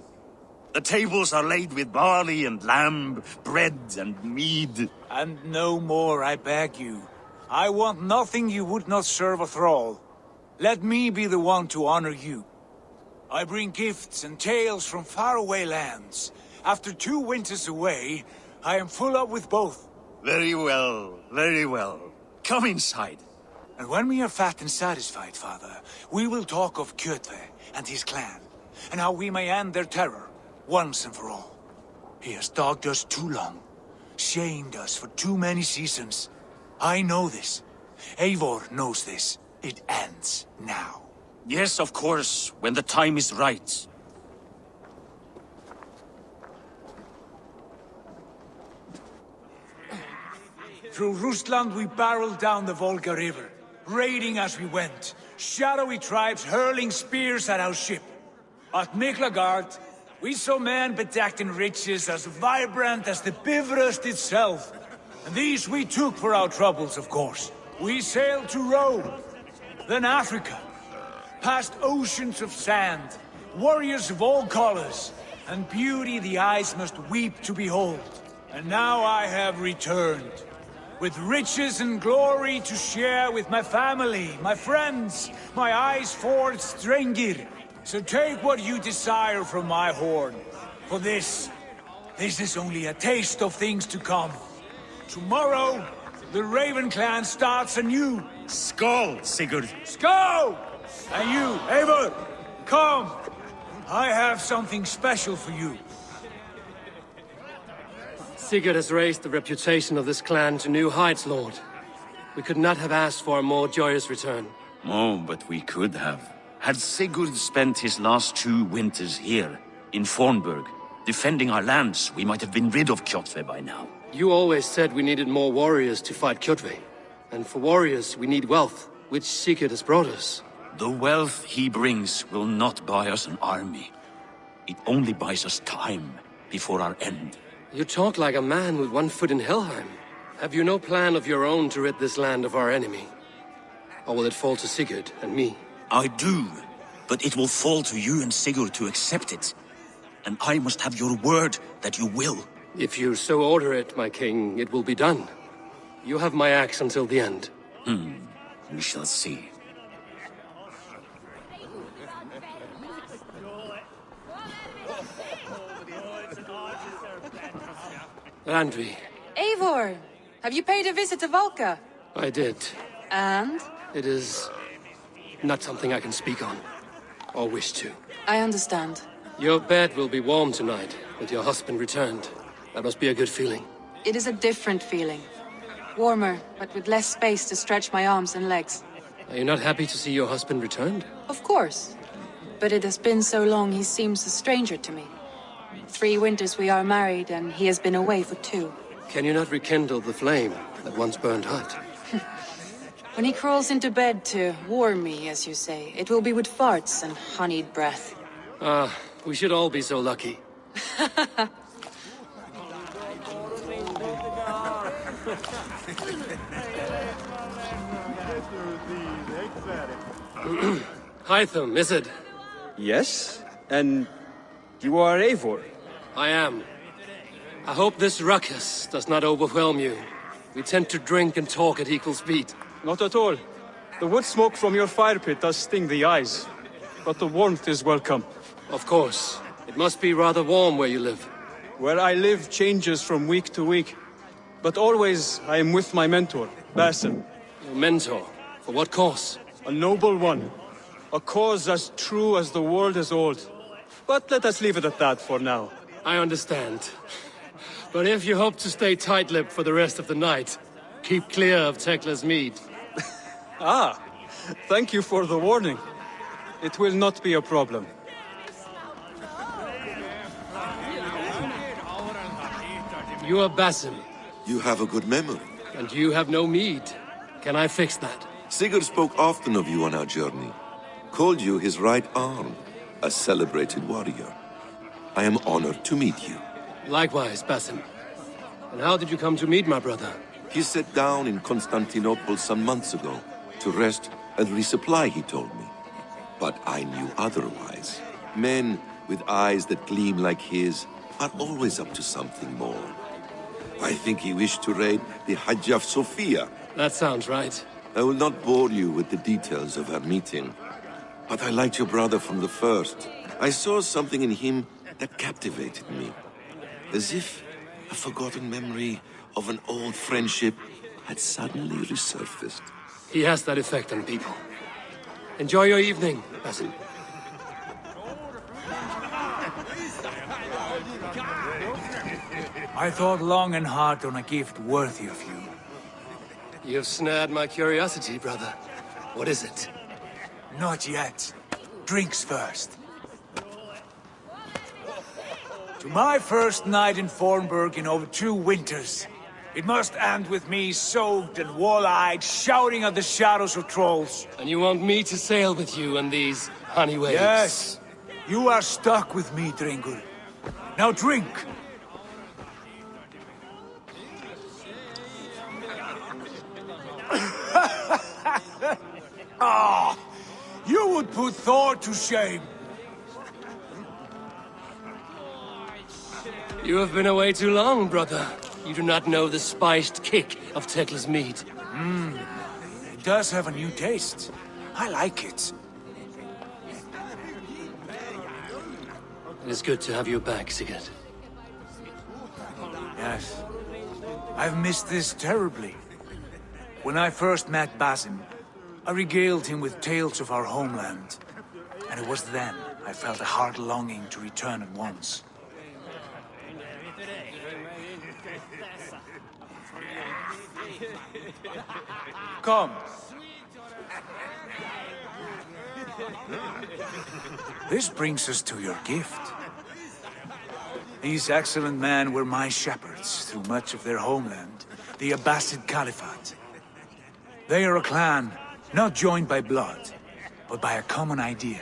The tables are laid with barley and lamb, bread and mead. And no more, I beg you. I want nothing you would not serve a thrall. Let me be the one to honor you. I bring gifts and tales from faraway lands. After 2 winters away, I am full up with both. Very well, very well. Come inside. And when we are fat and satisfied, Father, we will talk of Kjotve and his clan, and how we may end their terror, once and for all. He has dogged us too long, shamed us for too many seasons. I know this. Eivor knows this. It ends now. Yes, of course, when the time is right. Through Rusland we barreled down the Volga River, raiding as we went, shadowy tribes hurling spears at our ship. At Miklagard, we saw men bedecked in riches as vibrant as the Bifrost itself. And these we took for our troubles, of course. We sailed to Rome, then Africa, past oceans of sand, warriors of all colors, and beauty the eyes must weep to behold. And now I have returned. with riches and glory to share with my family, my friends, my eyes-forged Strengir. So take what you desire from my horn. For this is only a taste of things to come. Tomorrow, the Raven clan starts anew. Skål, Sigurd! Skål! And you, Eivor, come! I have something special for you. Sigurd has raised the reputation of this clan to new heights, Lord. We could not have asked for a more joyous return. Oh, but we could have. Had Sigurd spent his last 2 winters here, in Fornburg, defending our lands, we might have been rid of Kjotve by now. You always said we needed more warriors to fight Kjotve. And for warriors, we need wealth, which Sigurd has brought us. The wealth he brings will not buy us an army. It only buys us time before our end. You talk like a man with one foot in Helheim. Have you no plan of your own to rid this land of our enemy? Or will it fall to Sigurd and me? I do, but it will fall to you and Sigurd to accept it. And I must have your word that you will. If you so order it, my king, it will be done. You have my axe until the end. We shall see. Randvi. Eivor! Have you paid a visit to Valka? I did. And? It is not something I can speak on, or wish to. I understand. Your bed will be warm tonight, with your husband returned. That must be a good feeling. It is a different feeling. Warmer, but with less space to stretch my arms and legs. Are you not happy to see your husband returned? Of course. But it has been so long he seems a stranger to me. 3 winters we are married, and he has been away for 2. Can you not rekindle the flame that once burned hot? When he crawls into bed to warm me, as you say, it will be with farts and honeyed breath. Ah, we should all be so lucky. Hytham, is it? Yes, and you are Eivor? I am. I hope this ruckus does not overwhelm you. We tend to drink and talk at equal speed. Not at all. The wood smoke from your fire pit does sting the eyes, but the warmth is welcome. Of course. It must be rather warm where you live. Where I live changes from week to week, but always I am with my mentor, Basim. Your mentor? For what cause? A noble one. A cause as true as the world is old. But let us leave it at that for now. I understand. But if you hope to stay tight-lipped for the rest of the night, keep clear of Tekla's mead. Ah, thank you for the warning. It will not be a problem. You are Basim. You have a good memory. And you have no mead. Can I fix that? Sigurd spoke often of you on our journey. Called you his right arm, a celebrated warrior. I am honored to meet you. Likewise, Basim. And how did you come to meet my brother? He sat down in Constantinople some months ago to rest and resupply, he told me. But I knew otherwise. Men with eyes that gleam like his are always up to something more. I think he wished to raid the Hagia Sophia. That sounds right. I will not bore you with the details of our meeting. But I liked your brother from the first. I saw something in him that captivated me. As if a forgotten memory of an old friendship had suddenly resurfaced. He has that effect on people. Enjoy your evening, Basim. I thought long and hard on a gift worthy of you. You have snared my curiosity, brother. What is it? Not yet. Drinks first. To my first night in Fornburg in over 2 winters. It must end with me soaked and wall-eyed, shouting at the shadows of trolls. And you want me to sail with you on these honey waves? Yes. You are stuck with me, Drengur. Now drink. Ah, you would put Thor to shame. You have been away too long, brother. You do not know the spiced kick of Tekla's meat. It does have a new taste. I like it. It is good to have you back, Sigurd. Yes. I've missed this terribly. When I first met Basim, I regaled him with tales of our homeland. And it was then I felt a heart longing to return at once. Come. This brings us to your gift. These excellent men were my shepherds through much of their homeland, the Abbasid Caliphate. They are a clan, not joined by blood, but by a common idea.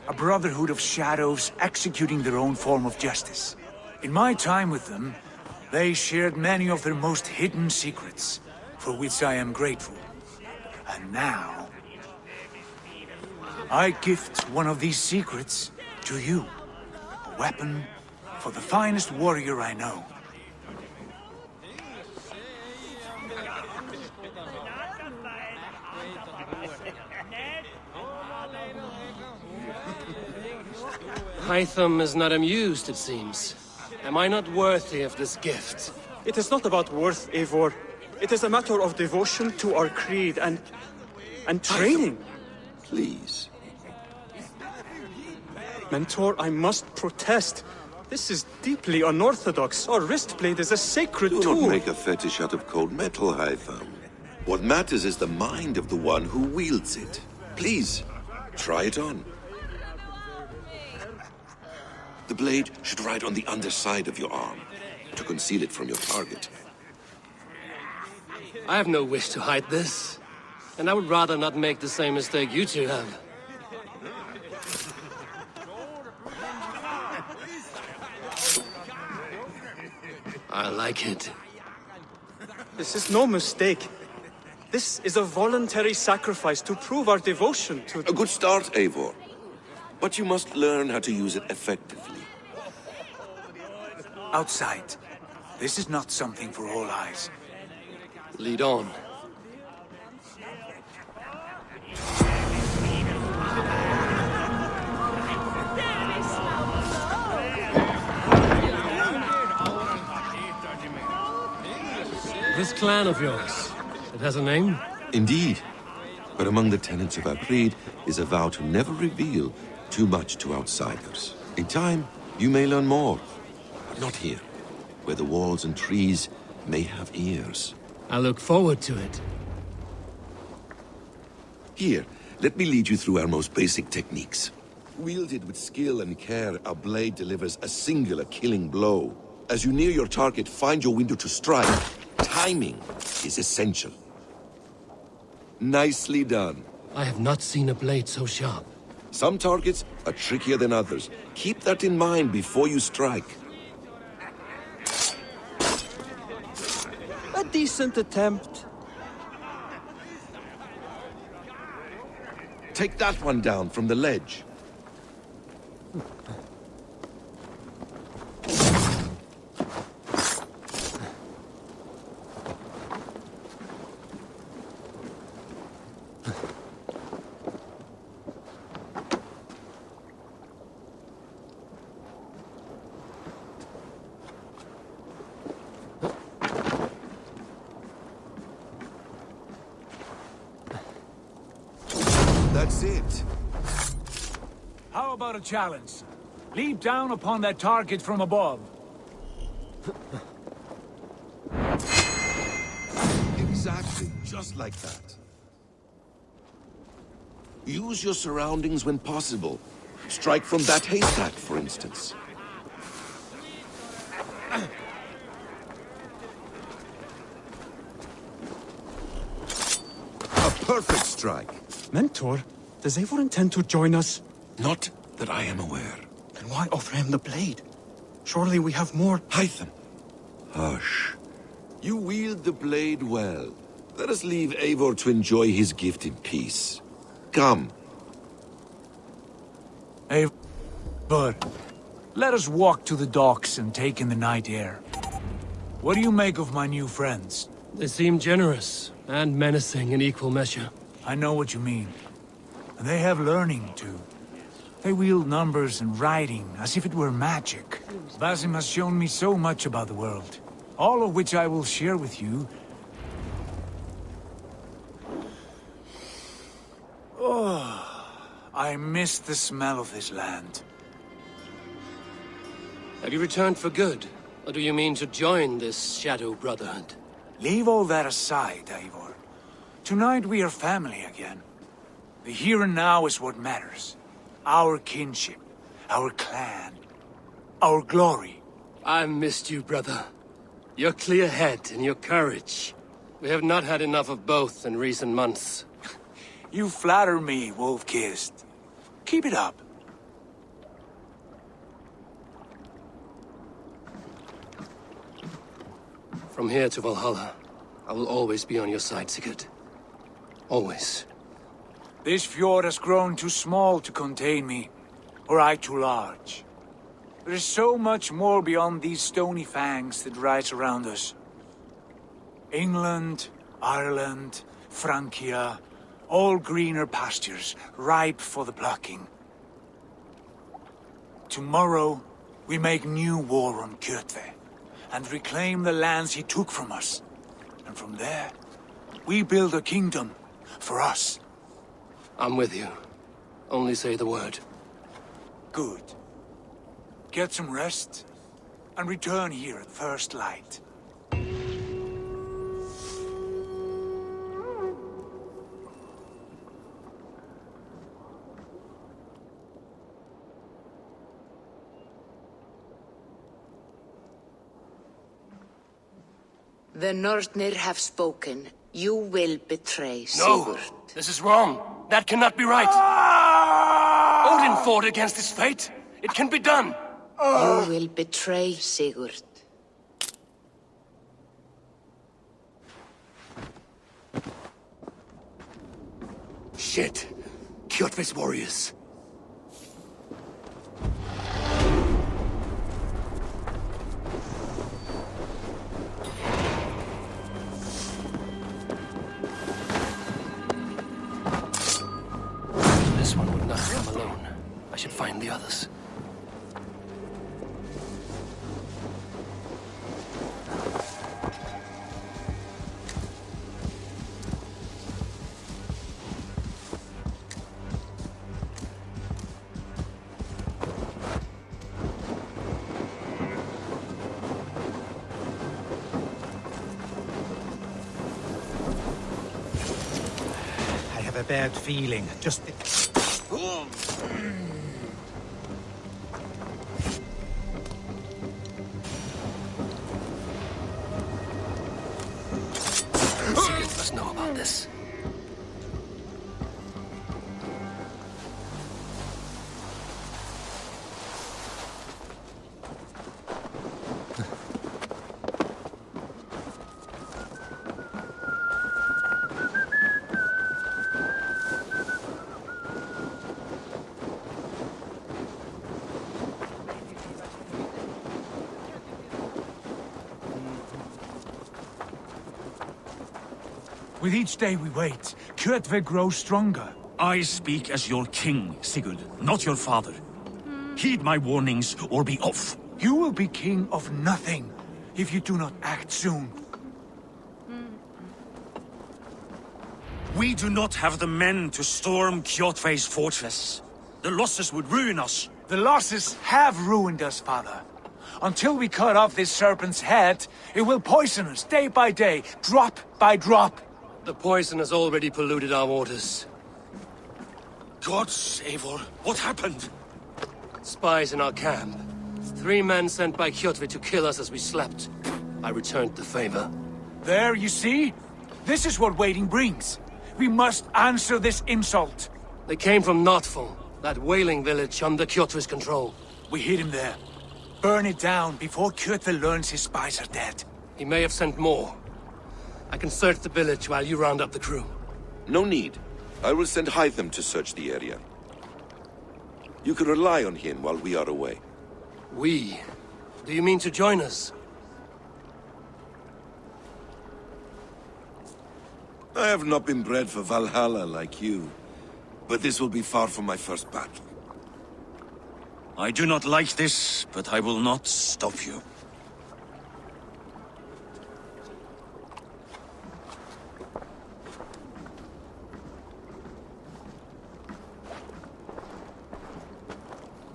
A brotherhood of shadows executing their own form of justice. In my time with them, they shared many of their most hidden secrets, for which I am grateful. And now, I gift one of these secrets to you. A weapon for the finest warrior I know. Hytham is not amused, it seems. Am I not worthy of this gift? It is not about worth, Eivor. It is a matter of devotion to our creed and training. Please. Mentor, I must protest. This is deeply unorthodox. Our wrist blade is a sacred tool. Do not make a fetish out of cold metal, Hytham. What matters is the mind of the one who wields it. Please, try it on. The blade should ride on the underside of your arm, to conceal it from your target. I have no wish to hide this, and I would rather not make the same mistake you two have. I like it. This is no mistake. This is a voluntary sacrifice to prove our devotion to... A good start, Eivor. But you must learn how to use it effectively. Outside. This is not something for all eyes. Lead on. This clan of yours, it has a name? Indeed. But among the tenets of our creed is a vow to never reveal too much to outsiders. In time, you may learn more. But not here, where the walls and trees may have ears. I look forward to it. Here, let me lead you through our most basic techniques. Wielded with skill and care, our blade delivers a singular killing blow. As you near your target, find your window to strike. Timing is essential. Nicely done. I have not seen a blade so sharp. Some targets are trickier than others. Keep that in mind before you strike. A decent attempt. Take that one down from the ledge. That's it. How about a challenge? Leap down upon that target from above. Exactly, just like that. Use your surroundings when possible. Strike from that haystack, for instance. A perfect strike. Mentor, does Eivor intend to join us? Not that I am aware. Then why offer him the blade? Surely we have more... Hytham. Hush. You wield the blade well. Let us leave Eivor to enjoy his gift in peace. Come. Eivor, let us walk to the docks and take in the night air. What do you make of my new friends? They seem generous and menacing in equal measure. I know what you mean. And they have learning, too. They wield numbers and writing as if it were magic. Basim has shown me so much about the world, all of which I will share with you. Oh, I miss the smell of this land. Have you returned for good? Or do you mean to join this Shadow Brotherhood? Leave all that aside, Eivor. Tonight we are family again. The here and now is what matters. Our kinship, our clan, our glory. I missed you, brother. Your clear head and your courage. We have not had enough of both in recent months. You flatter me, Wolf-Kissed. Keep it up. From here to Valhalla, I will always be on your side, Sigurd. Always. This fjord has grown too small to contain me, or I too large. There is so much more beyond these stony fangs that rise around us. England, Ireland, Francia, all greener pastures, ripe for the plucking. Tomorrow, we make new war on Kjotve, and reclaim the lands he took from us. And from there, we build a kingdom for us. I'm with you. Only say the word. Good. Get some rest, and return here at first light. The Nornir have spoken. You will betray No! Sigurd. This is wrong. That cannot be right. Odin fought against his fate. It can be done. You will betray Sigurd. Shit. Kjotve's warriors. This one would not come alone. I should find the others. I have a bad feeling. Just... Sigurd must know about this. With each day we wait, Kjotve grows stronger. I speak as your king, Sigurd, not your father. Heed my warnings or be off. You will be king of nothing if you do not act soon. We do not have the men to storm Kjotve's fortress. The losses would ruin us. The losses have ruined us, father. Until we cut off this serpent's head, it will poison us day by day, drop by drop. The poison has already polluted our waters. Gods, Eivor, what happened? Spies in our camp. 3 men sent by Kjotve to kill us as we slept. I returned the favor. There, you see? This is what waiting brings. We must answer this insult. They came from Notful, that whaling village under Kjotve's control. We hid him there. Burn it down before Kjotve learns his spies are dead. He may have sent more. I can search the village while you round up the crew. No need. I will send Hytham to search the area. You can rely on him while we are away. We? Do you mean to join us? I have not been bred for Valhalla like you, but this will be far from my first battle. I do not like this, but I will not stop you.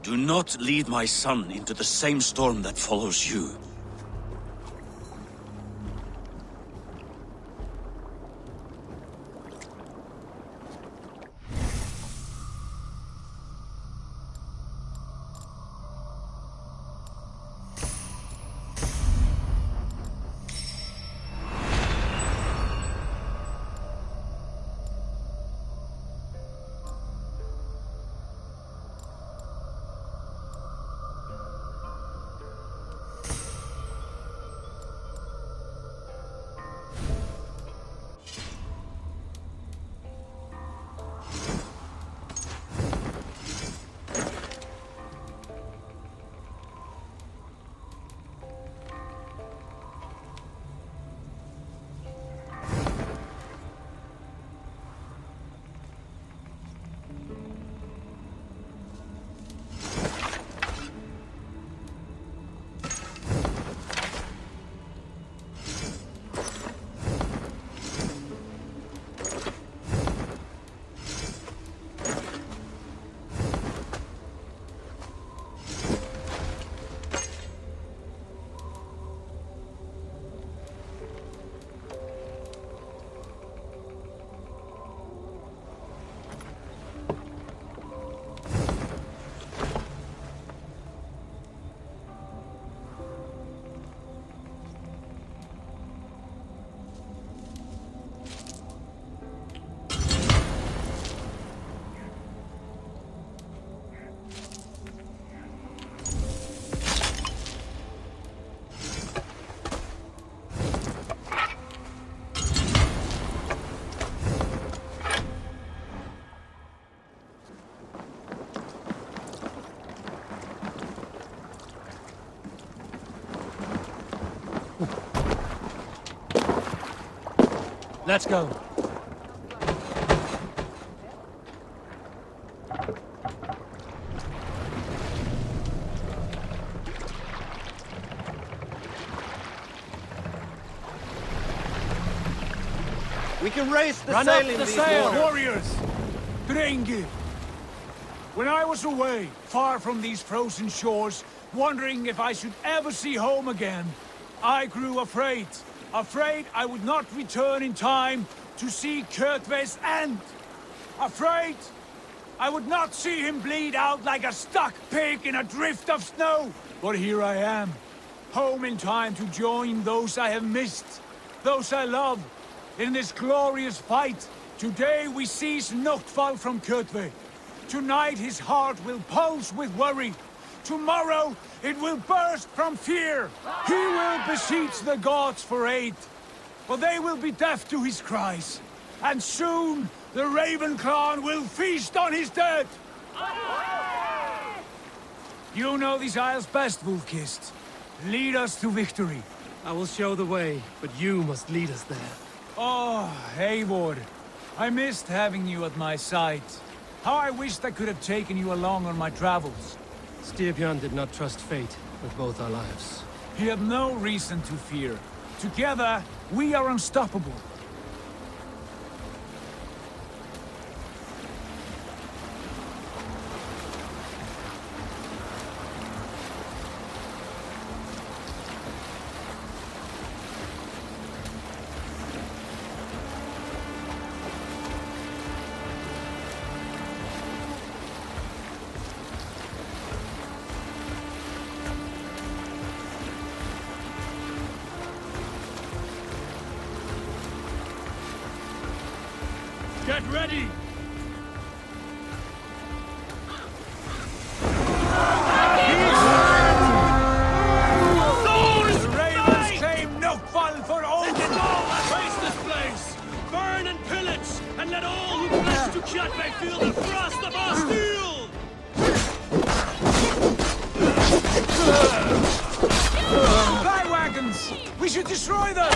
Do not lead my son into the same storm that follows you. Let's go. We can raise the Run sail up in the these sail, waters. warriors! Drengi! When I was away, far from these frozen shores, wondering if I should ever see home again, I grew afraid. Afraid I would not return in time to see Kjotve's end. Afraid I would not see him bleed out like a stuck pig in a drift of snow. But here I am, home in time to join those I have missed, those I love, in this glorious fight. Today we seize Noctval from Kjotve. Tonight his heart will pulse with worry. Tomorrow it will burst from fear. He will beseech the gods for aid, but they will be deaf to his cries. And soon the Raven clan will feast on his dead. You know these isles best, Wolf-Kissed. Lead us to victory. I will show the way, but you must lead us there. Oh, Eivor. I missed having you at my side. How I wished I could have taken you along on my travels. Styrbjörn did not trust fate with both our lives. He had no reason to fear. Together, we are unstoppable. Get ready! The Ravens claim Noctval for Odin! Face this place! Burn and pillage! And let all who pledge to Kjotve feel the frost of our steel! Fly wagons! We should destroy them!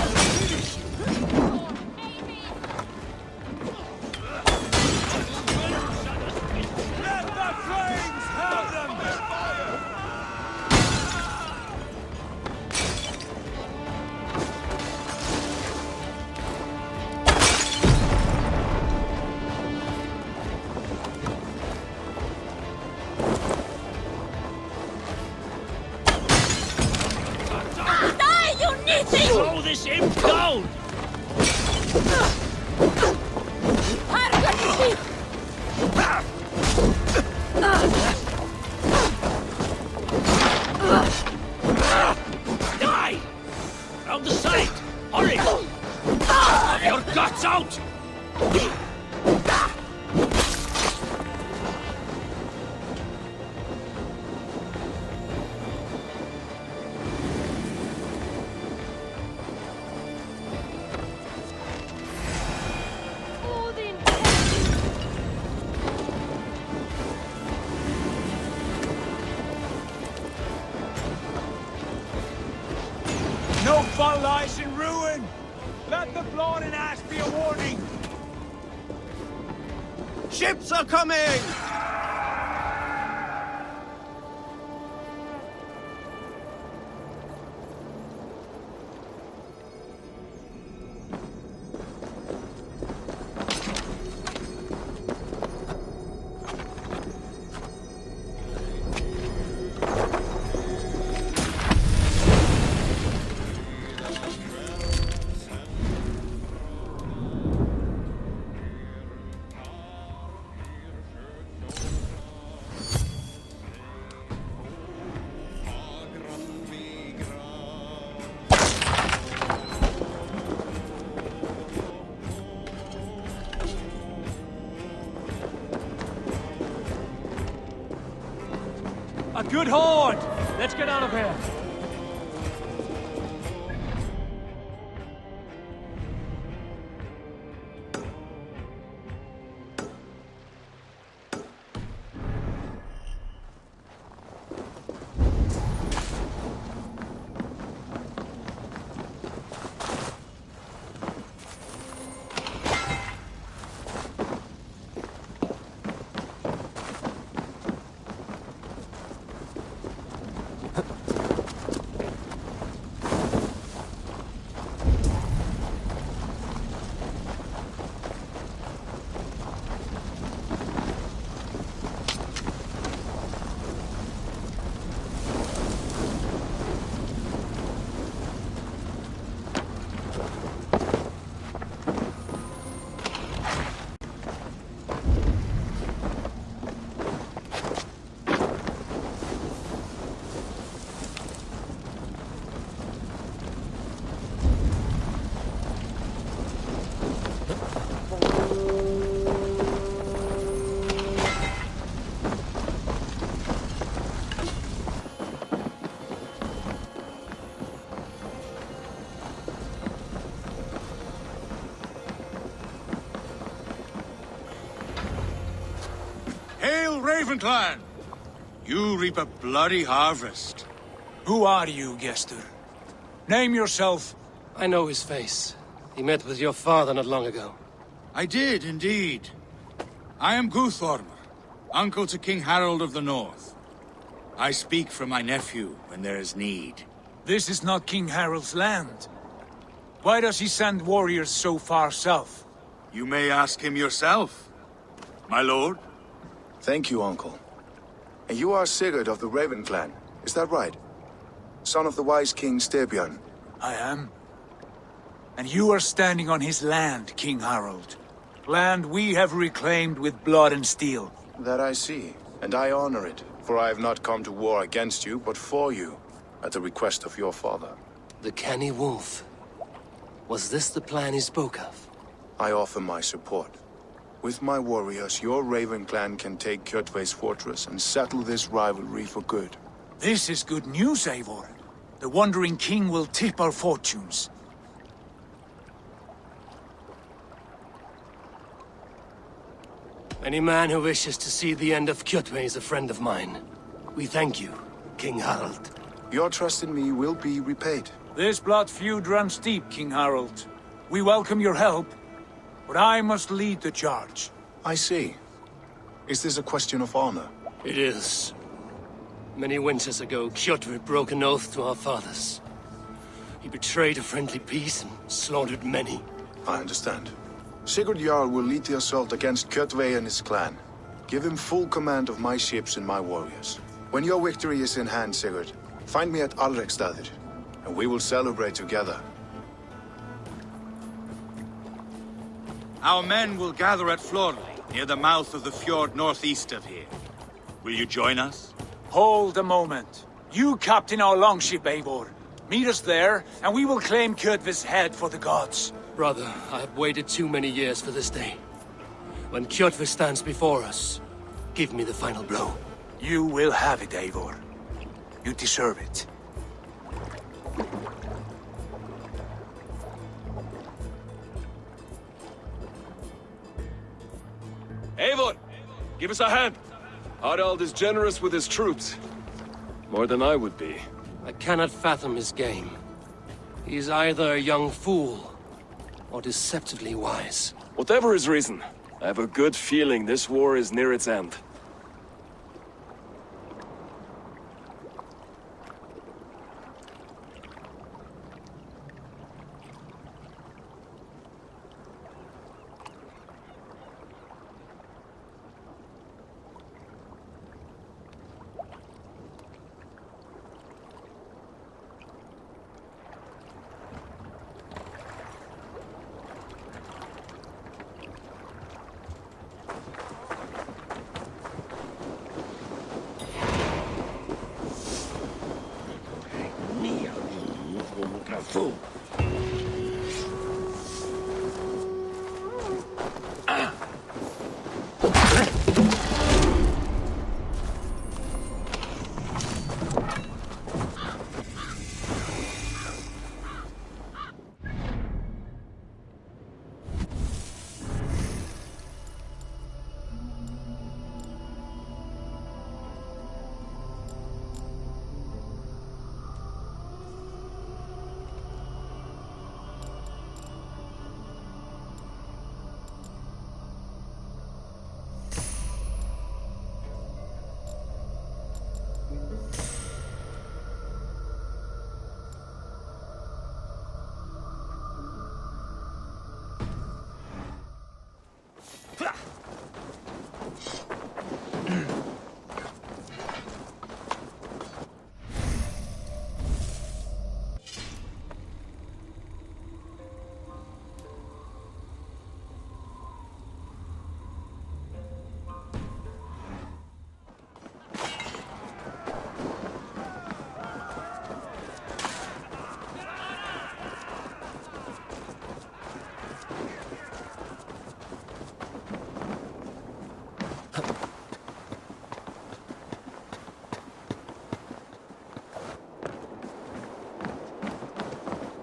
No fall lies in ruin! Let the blood and ash be a warning! Ships are coming! A good horde! Let's get out of here. Ravenclan! You reap a bloody harvest. Who are you, Gester? Name yourself. I know his face. He met with your father not long ago. I did, indeed. I am Guthorm, uncle to King Harold of the North. I speak for my nephew when there is need. This is not King Harold's land. Why does he send warriors so far south? You may ask him yourself, my lord. Thank you, uncle. And you are Sigurd of the Raven clan, is that right? Son of the wise King Styrbjörn. I am. And you are standing on his land, King Harold. Land we have reclaimed with blood and steel. That I see, and I honor it, for I have not come to war against you, but for you, at the request of your father. The canny wolf. Was this the plan he spoke of? I offer my support. With my warriors, your Raven clan can take Kjotve's fortress and settle this rivalry for good. This is good news, Eivor. The Wandering King will tip our fortunes. Any man who wishes to see the end of Kjotve is a friend of mine. We thank you, King Harald. Your trust in me will be repaid. This blood feud runs deep, King Harold. We welcome your help, but I must lead the charge. I see. Is this a question of honor? It is. Many winters ago, Kjotve broke an oath to our fathers. He betrayed a friendly peace and slaughtered many. I understand. Sigurd Jarl will lead the assault against Kjotve and his clan. Give him full command of my ships and my warriors. When your victory is in hand, Sigurd, find me at Alrekstadir, and we will celebrate together. Our men will gather at Florley, near the mouth of the fjord northeast of here. Will you join us? Hold a moment. You captain our longship, Eivor. Meet us there, and we will claim Kjotve's head for the gods. Brother, I have waited too many years for this day. When Kjotve stands before us, give me the final blow. You will have it, Eivor. You deserve it. Eivor, give us a hand. Harald is generous with his troops. More than I would be. I cannot fathom his game. He is either a young fool, or deceptively wise. Whatever his reason, I have a good feeling this war is near its end.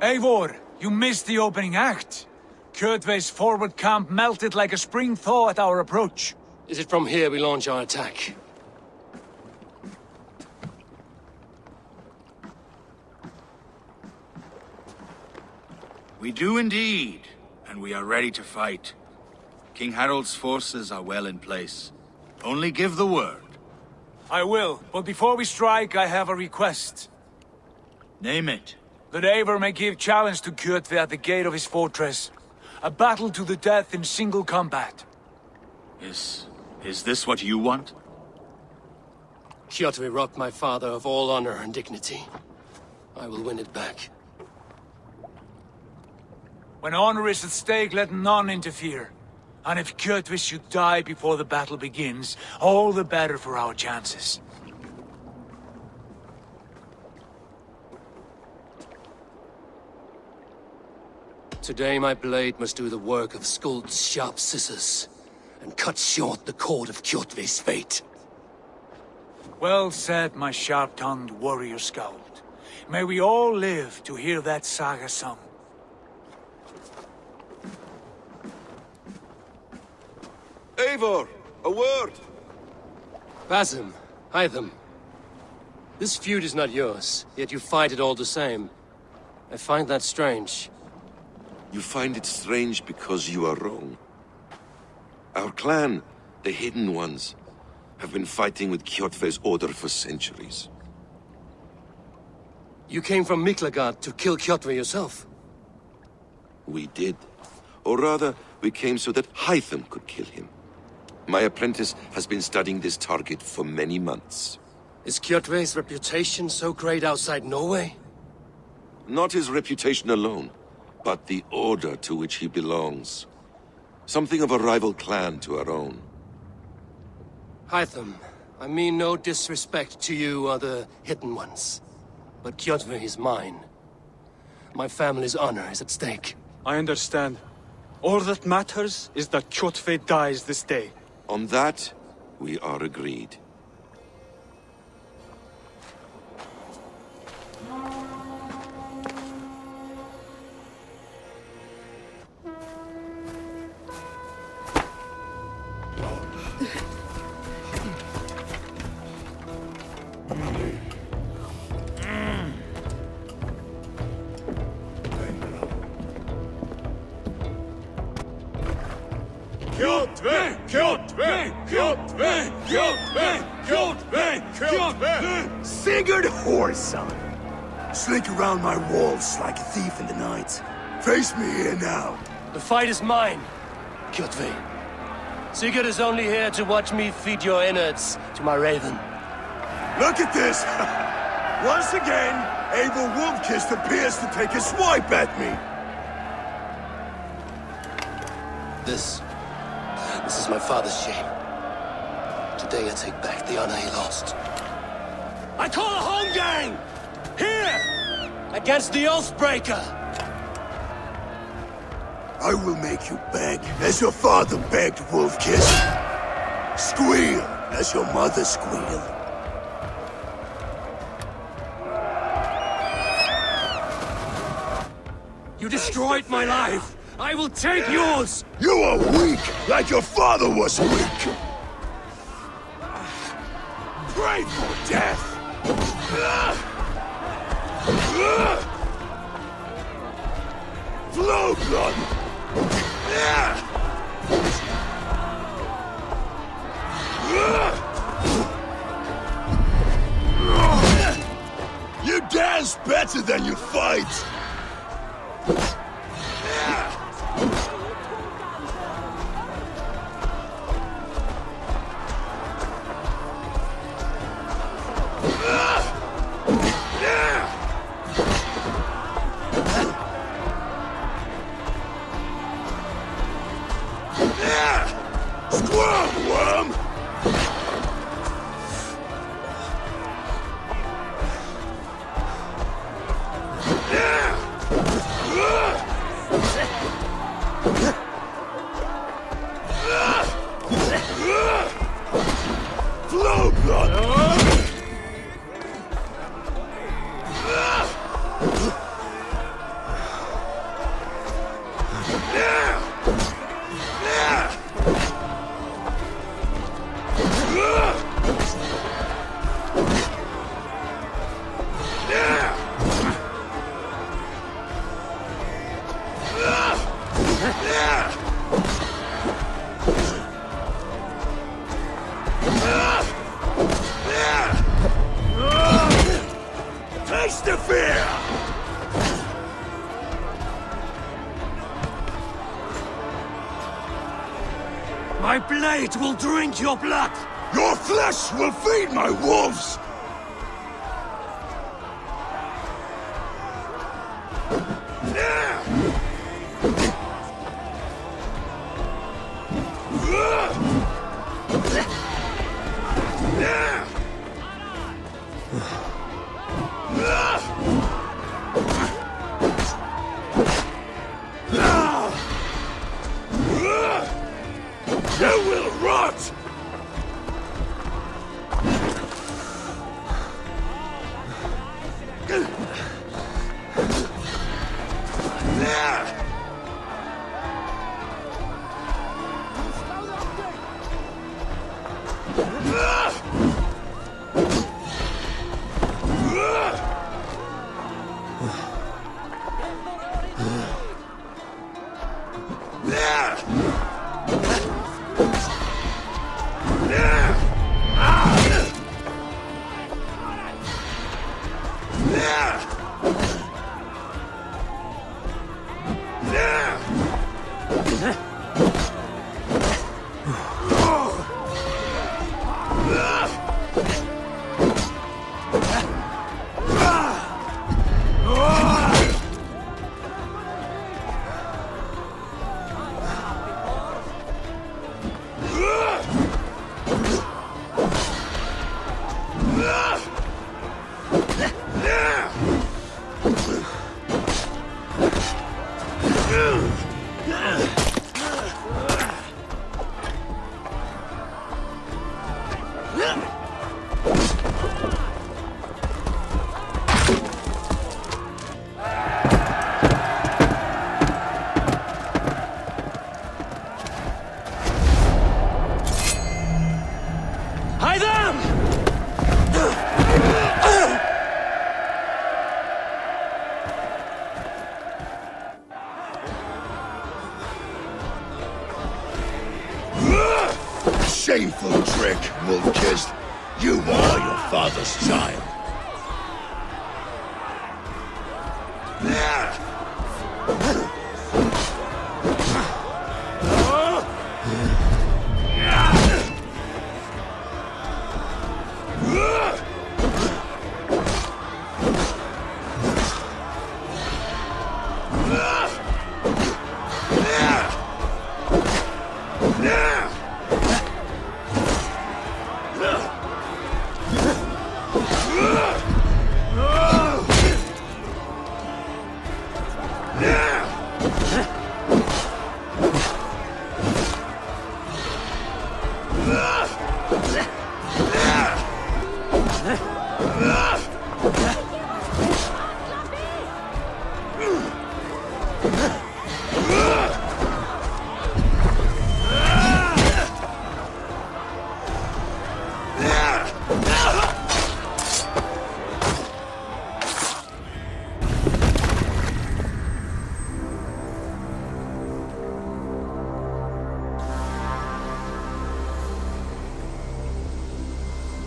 Eivor, you missed the opening act. Kjotve's forward camp melted like a spring thaw at our approach. Is it from here we launch our attack? We do indeed, and we are ready to fight. King Harald's forces are well in place. Only give the word. I will, but before we strike, I have a request. Name it. That Eivor may give challenge to Kjotve at the gate of his fortress. A battle to the death in single combat. Is this what you want? Kjotve robbed my father of all honor and dignity. I will win it back. When honor is at stake, let none interfere. And if Kjotve should die before the battle begins, all the better for our chances. Today my blade must do the work of Skuld's sharp scissors, and cut short the cord of Kjotve's fate. Well said, my sharp-tongued warrior Skald. May we all live to hear that saga sung. Eivor, a word! Basim, Hytham. This feud is not yours, yet you fight it all the same. I find that strange. You find it strange because you are wrong. Our clan, the Hidden Ones, have been fighting with Kjotve's order for centuries. You came from Miklagard to kill Kjotve yourself? We did. Or rather, we came so that Hytham could kill him. My apprentice has been studying this target for many months. Is Kjotve's reputation so great outside Norway? Not his reputation alone, but the order to which he belongs. Something of a rival clan to our own. Hytham, I mean no disrespect to you or the Hidden Ones. But Kjotve is mine, My family's honor is at stake. I understand. All that matters is that Kjotve dies this day. On that, we are agreed. Kjotve! Kjotve! Kjotve! Kjotve! Kjotve! Kjotve! Sigurd Whoreson! Slink around my walls like a thief in the night. Face me here now. The fight is mine, Kjotve. Sigurd is only here to watch me feed your innards to my raven. Look at this! Once again, Abel Wolf-Kissed appears to take a swipe at me. This is my father's shame. Today I take back the honor he lost. I call a home gang! Here! Against the Oathbreaker! I will make you beg, as your father begged, Wolf-Kiss. Squeal, as your mother squealed. You destroyed my life! I will take yours! You are weak, like your father was weak! Pray for death! Flow blood! You dance better than you fight! Taste the fear! My blade will drink your blood! Your flesh will feed my wolves! You will rot! shameful trick, wolf-kissed. You are your father's child.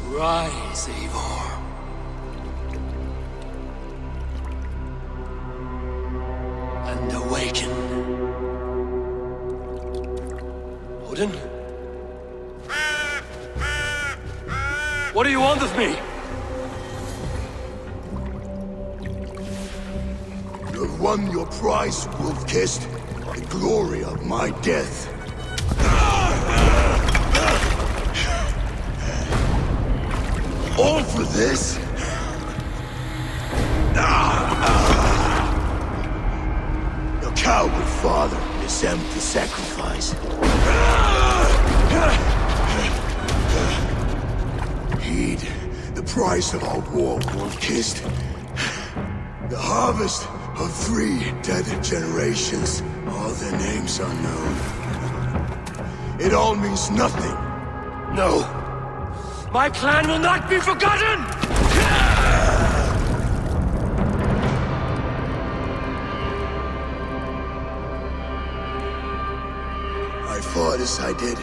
Rise, Eivor. And awaken. Odin? What do you want of me? You have won your prize, wolf-kissed. The glory of my death. All for this? Your coward father is empty sacrifice. Heed the price of our war, wolf-kissed. The harvest of 3 dead generations. All their names unknown. It all means nothing. No. My clan will not be forgotten! I fought as I did,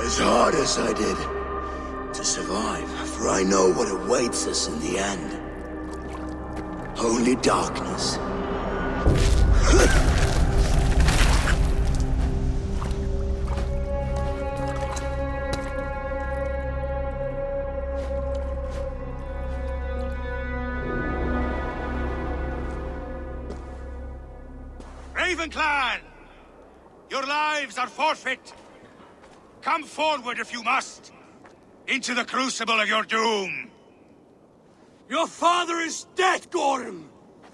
as hard as I did, to survive, for I know what awaits us in the end. Only darkness. Clan! Your lives are forfeit. Come forward if you must. Into the crucible of your doom. Your father is dead, Gorm!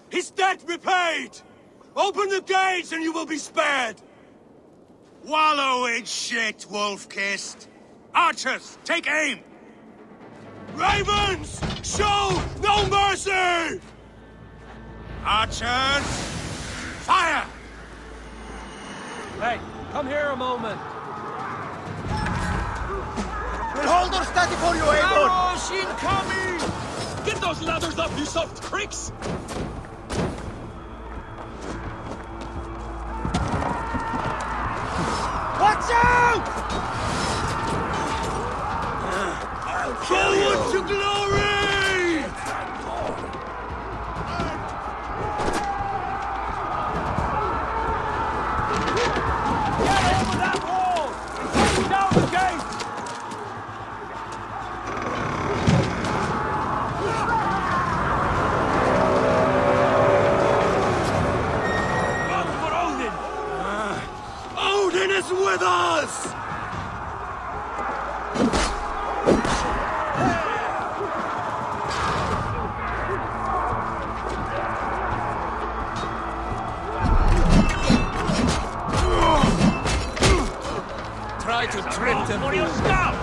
His debt repaid! Open the gates and you will be spared! Wallow in shit, wolf-kissed. Archers, take aim! Ravens! Show no mercy! Archers, fire! Hey, come here a moment. We'll hold our steady for you, Eivor! Arrows incoming! Get those ladders up, you soft pricks! Watch out! I'll kill you! Forward to glory! With us! Try to trip them for your scalp!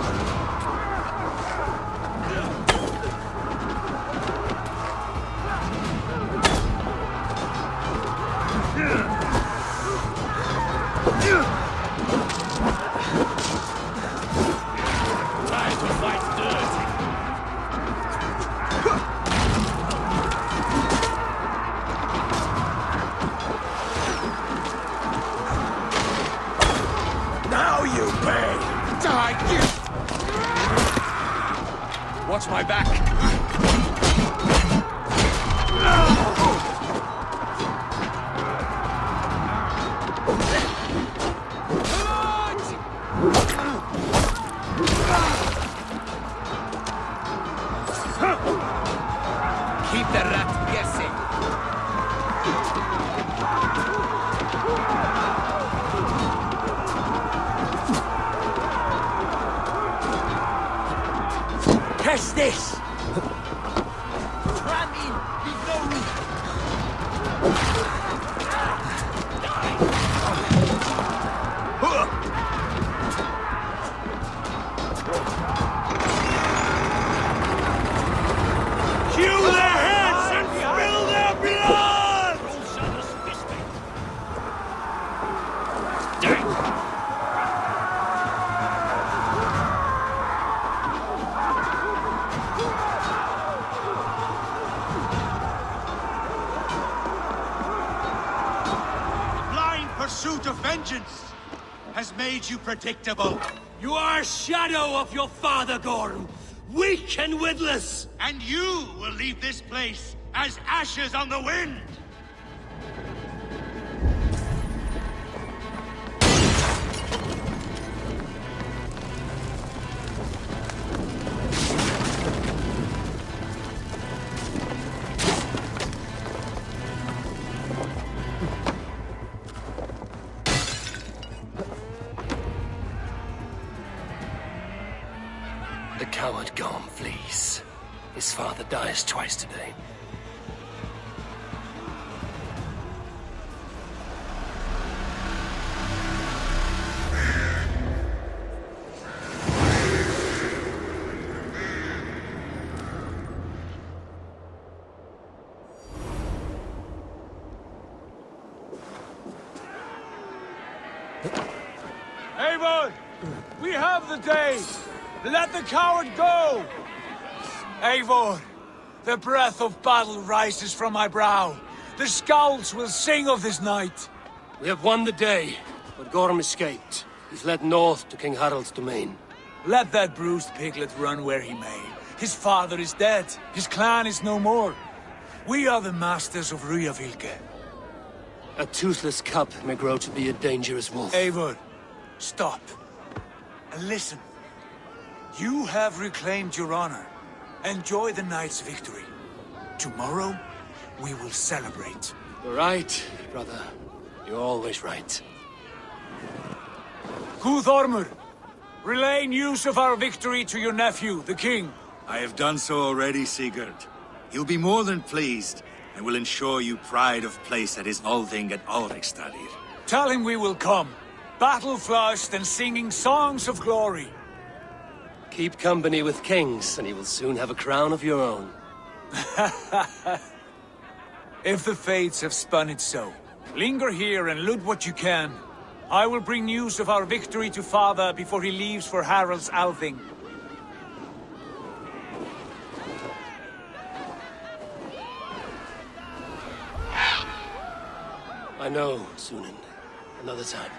Now you pay! Die! Watch my back! Keep the rat guessing. Catch this! Cram in! Leave no room! Hew their heads and spill their blood! Blind pursuit of vengeance has made you predictable. You are a shadow of your father, Gorm. Weak and witless. And you will leave this place as ashes on the wind. The coward Gorm flees. His father dies twice today. Eivor! We have the day! Let the coward go! Eivor, the breath of battle rises from my brow. The scouts will sing of this night. We have won the day, but Gorm escaped. He's led north to King Harald's domain. Let that bruised piglet run where he may. His father is dead. His clan is no more. We are the masters of Ռ야퓔케. A toothless cub may grow to be a dangerous wolf. Eivor, stop. And listen. You have reclaimed your honor. Enjoy the night's victory. Tomorrow, we will celebrate. You're right, brother. You're always right. Guthormur, relay news of our victory to your nephew, the king. I have done so already, Sigurd. He'll be more than pleased, and will ensure you pride of place at his Althing at Ulrichstadir. Tell him we will come, battle-flushed and singing songs of glory. Keep company with kings, and you will soon have a crown of your own. If the fates have spun it so, linger here and loot what you can. I will bring news of our victory to father before he leaves for Harald's Althing. I know, Sunan. Another time.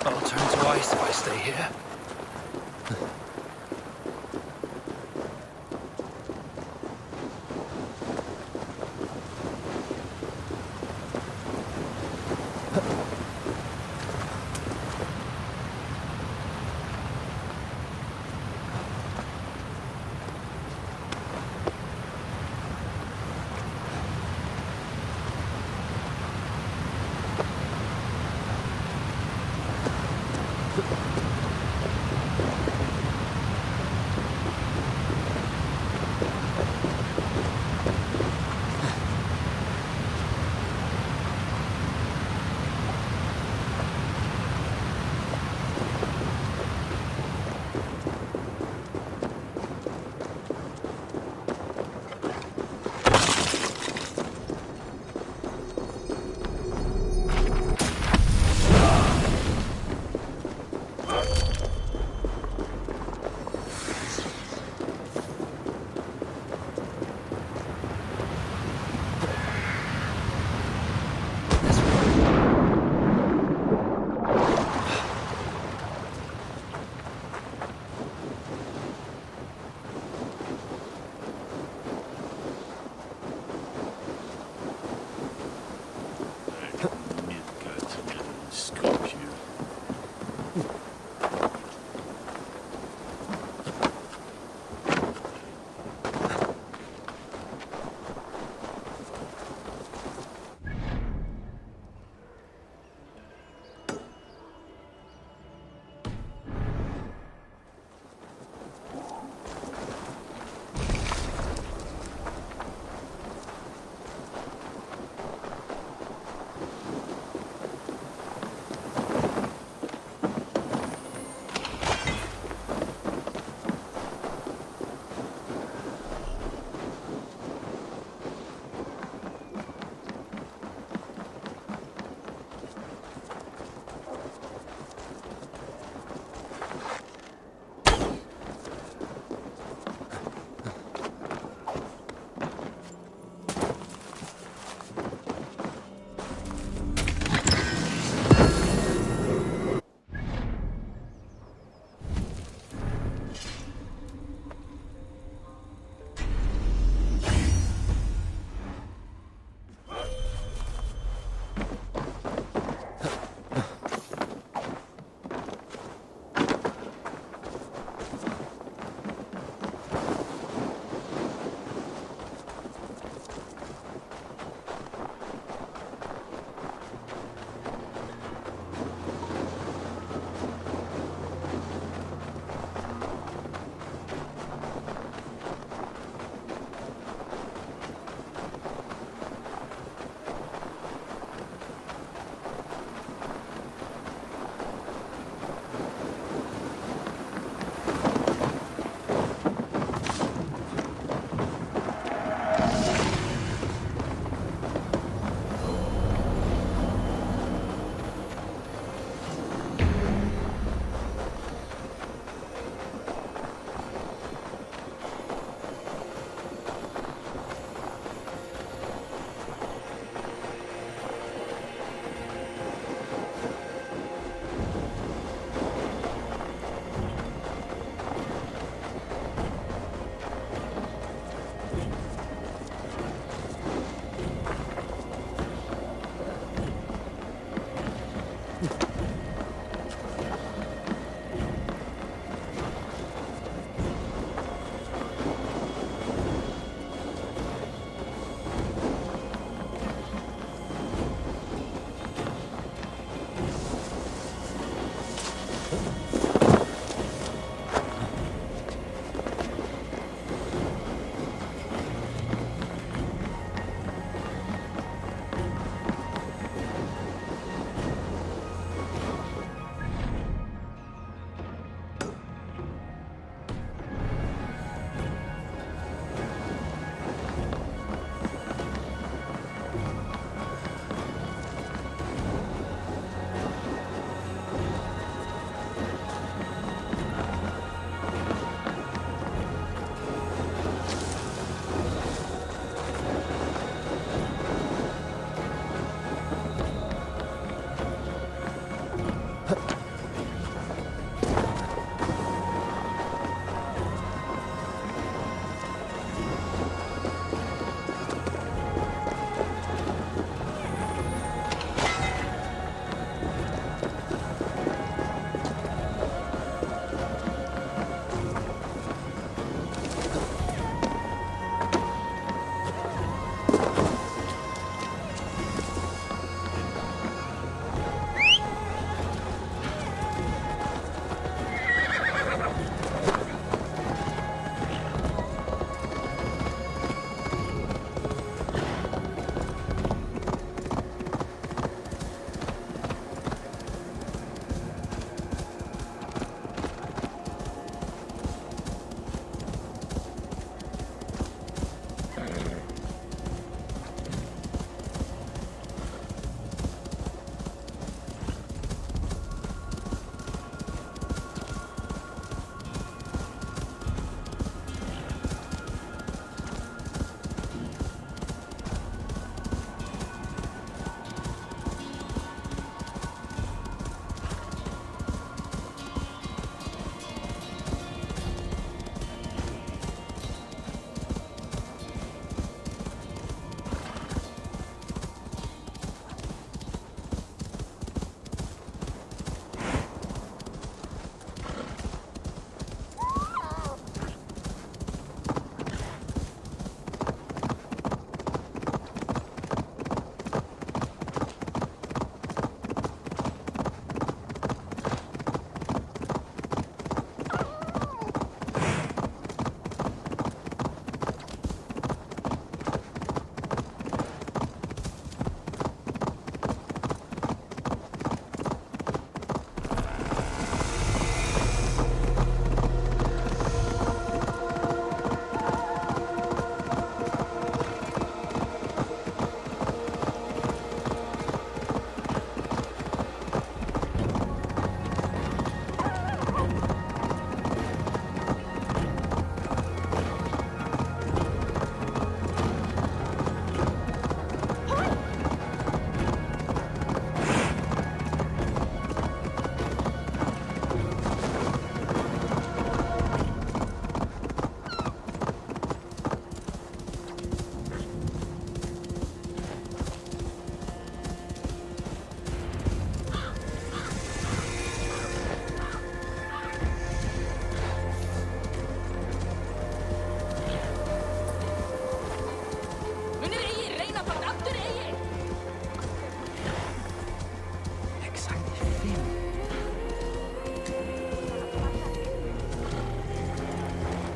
I'll turn to ice if I stay here.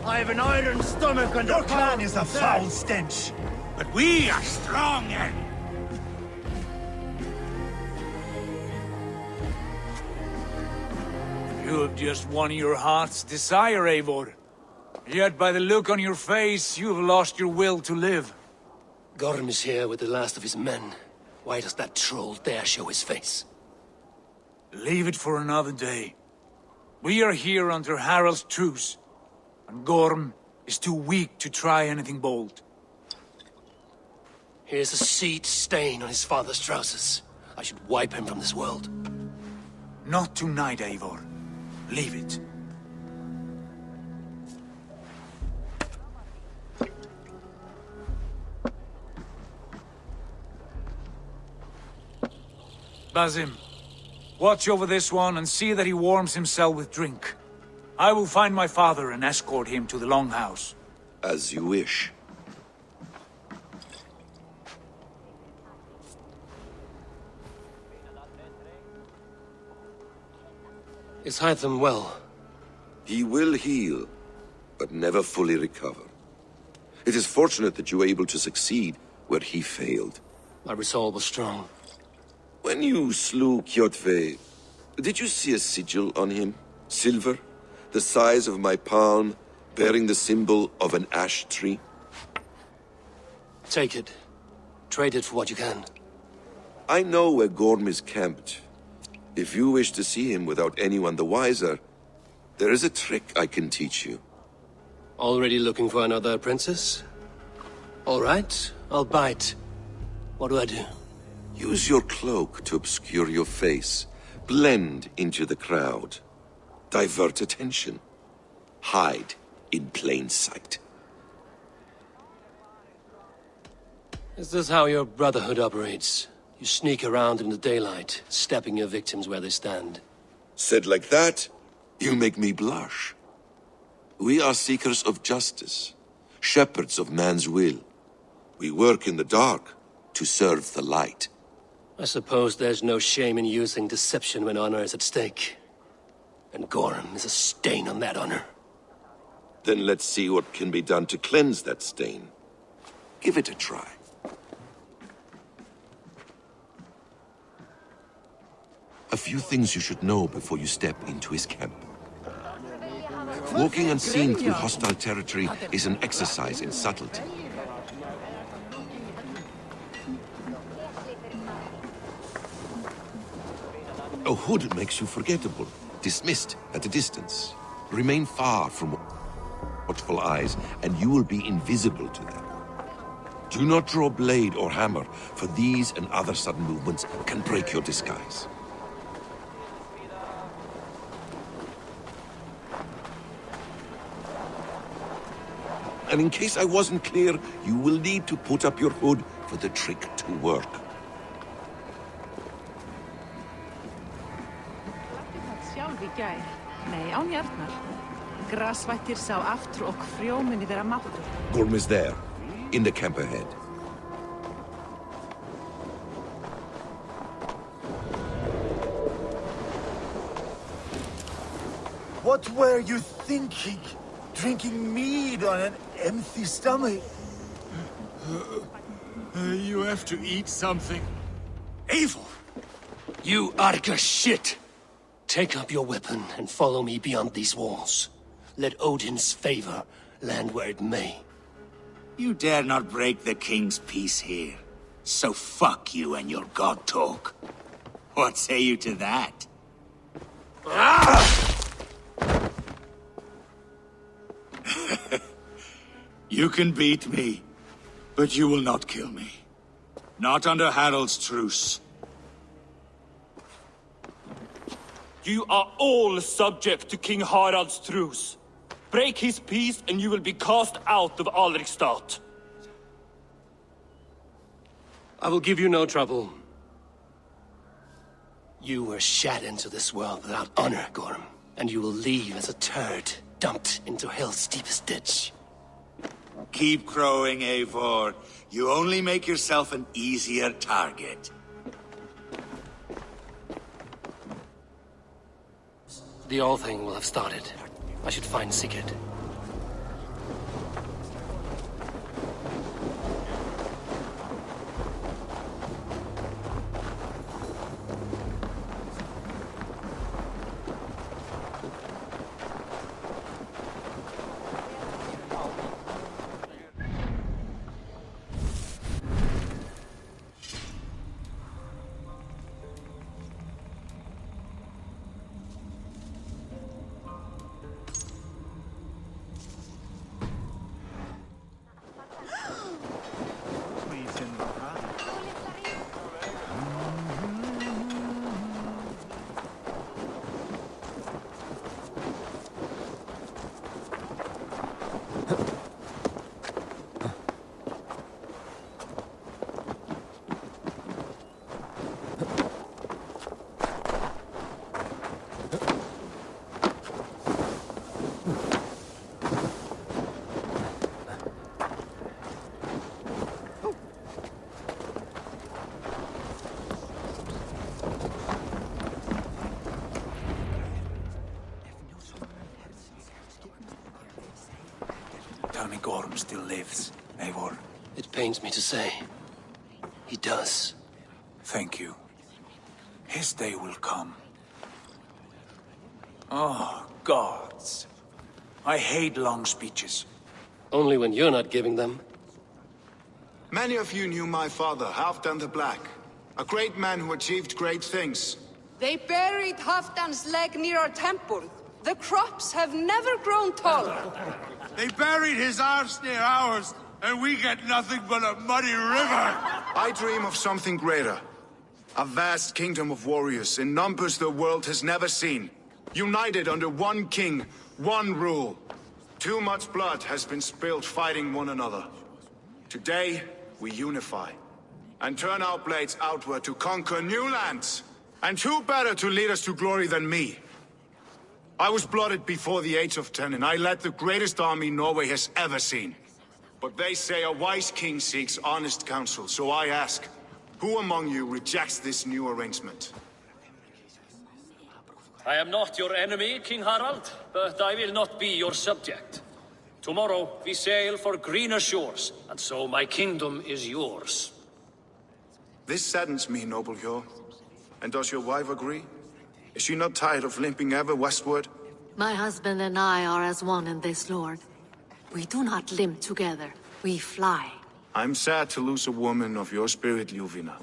I have an iron stomach and Your clan is a foul stench. But we are strong, and You have just won your heart's desire, Eivor. Yet by the look on your face, you have lost your will to live. Gorm is here with the last of his men. Why does that troll dare show his face? Leave it for another day. We are here under Harald's truce, and Gorm is too weak to try anything bold. Here's a seed stain on his father's trousers. I should wipe him from this world. Not tonight, Eivor. Leave it. Basim, watch over this one and see that he warms himself with drink. I will find my father and escort him to the Longhouse. As you wish. Is Hytham well? He will heal, but never fully recover. It is fortunate that you were able to succeed where he failed. My resolve was strong. When you slew Kjotve, did you see a sigil on him? Silver, the size of my palm, bearing the symbol of an ash tree? Take it. Trade it for what you can. I know where Gorm is camped. If you wish to see him without anyone the wiser, there is a trick I can teach you. Already looking for another princess? All right, I'll bite. What do I do? Use your cloak to obscure your face. Blend into the crowd. Divert attention. Hide in plain sight. Is this how your Brotherhood operates? You sneak around in the daylight, stabbing your victims where they stand. Said like that, you make me blush. We are seekers of justice, shepherds of man's will. We work in the dark to serve the light. I suppose there's no shame in using deception when honor is at stake. And Gorm is a stain on that honor. Then let's see what can be done to cleanse that stain. Give it a try. A few things you should know before you step into his camp. Walking unseen through hostile territory is an exercise in subtlety. A hood makes you forgettable, dismissed at a distance. Remain far from watchful eyes, and you will be invisible to them. Do not draw blade or hammer, for these and other sudden movements can break your disguise. And in case I wasn't clear, you will need to put up your hood for the trick to work. Sjálf í gær. Nei, án hjarnar. Grasvættir sá aftur og frjómunni þeirra máttur. Gorm is there, in the camp ahead. What were you thinking? Drinking mead on an empty stomach? You have to eat something. Eivor! You Arga shit! Take up your weapon and follow me beyond these walls. Let Odin's favor land where it may. You dare not break the king's peace here. So fuck you and your god talk. What say you to that? You can beat me, but you will not kill me. Not under Harald's truce. You are all subject to King Harald's truce. Break his peace and you will be cast out of Alrikstad. I will give you no trouble. You were shat into this world without honor, Gorm, and you will leave as a turd dumped into hell's deepest ditch. Keep crowing, Eivor. You only make yourself an easier target. The All Thing will have started. I should find Sigurd. Gorm still lives, Eivor. It pains me to say. He does. Thank you. His day will come. Oh, gods. I hate long speeches. Only when you're not giving them. Many of you knew my father, Halfdan the Black. A great man who achieved great things. They buried Halfdan's leg near our temple. The crops have never grown taller. They buried his arse near ours, and we get nothing but a muddy river. I dream of something greater. A vast kingdom of warriors in numbers the world has never seen. United under one king, one rule. Too much blood has been spilled fighting one another. Today, we unify. And turn our blades outward to conquer new lands. And who better to lead us to glory than me? I was blooded before the age of 10, and I led the greatest army Norway has ever seen. But they say a wise king seeks honest counsel, so I ask, who among you rejects this new arrangement? I am not your enemy, King Harald, but I will not be your subject. Tomorrow we sail for greener shores, and so my kingdom is yours. This saddens me, noble Hjor. And does your wife agree? Is she not tired of limping ever westward? My husband and I are as one in this, Lord. We do not limp together. We fly. I'm sad to lose a woman of your spirit, Ljuvina.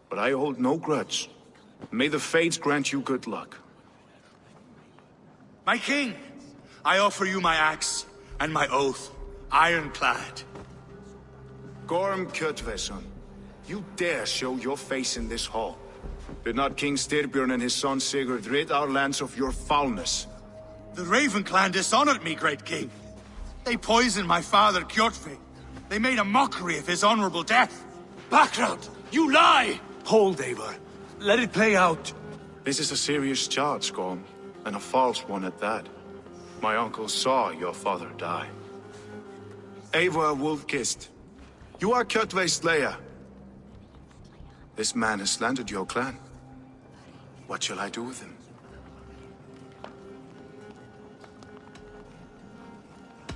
But I hold no grudge. May the fates grant you good luck. My king, I offer you my axe and my oath, ironclad. Gorm Kjotveson, you dare show your face in this hall. Did not King Styrbjörn and his son Sigurd rid our lands of your foulness? The Raven clan dishonored me, great king. They poisoned my father, Kjotve. They made a mockery of his honorable death. Background! You lie! Hold, Eivor. Let it play out. This is a serious charge, Gorm, and a false one at that. My uncle saw your father die. Eivor Wolf-Kissed, you are Kjotve's slayer. This man has slandered your clan. What shall I do with him?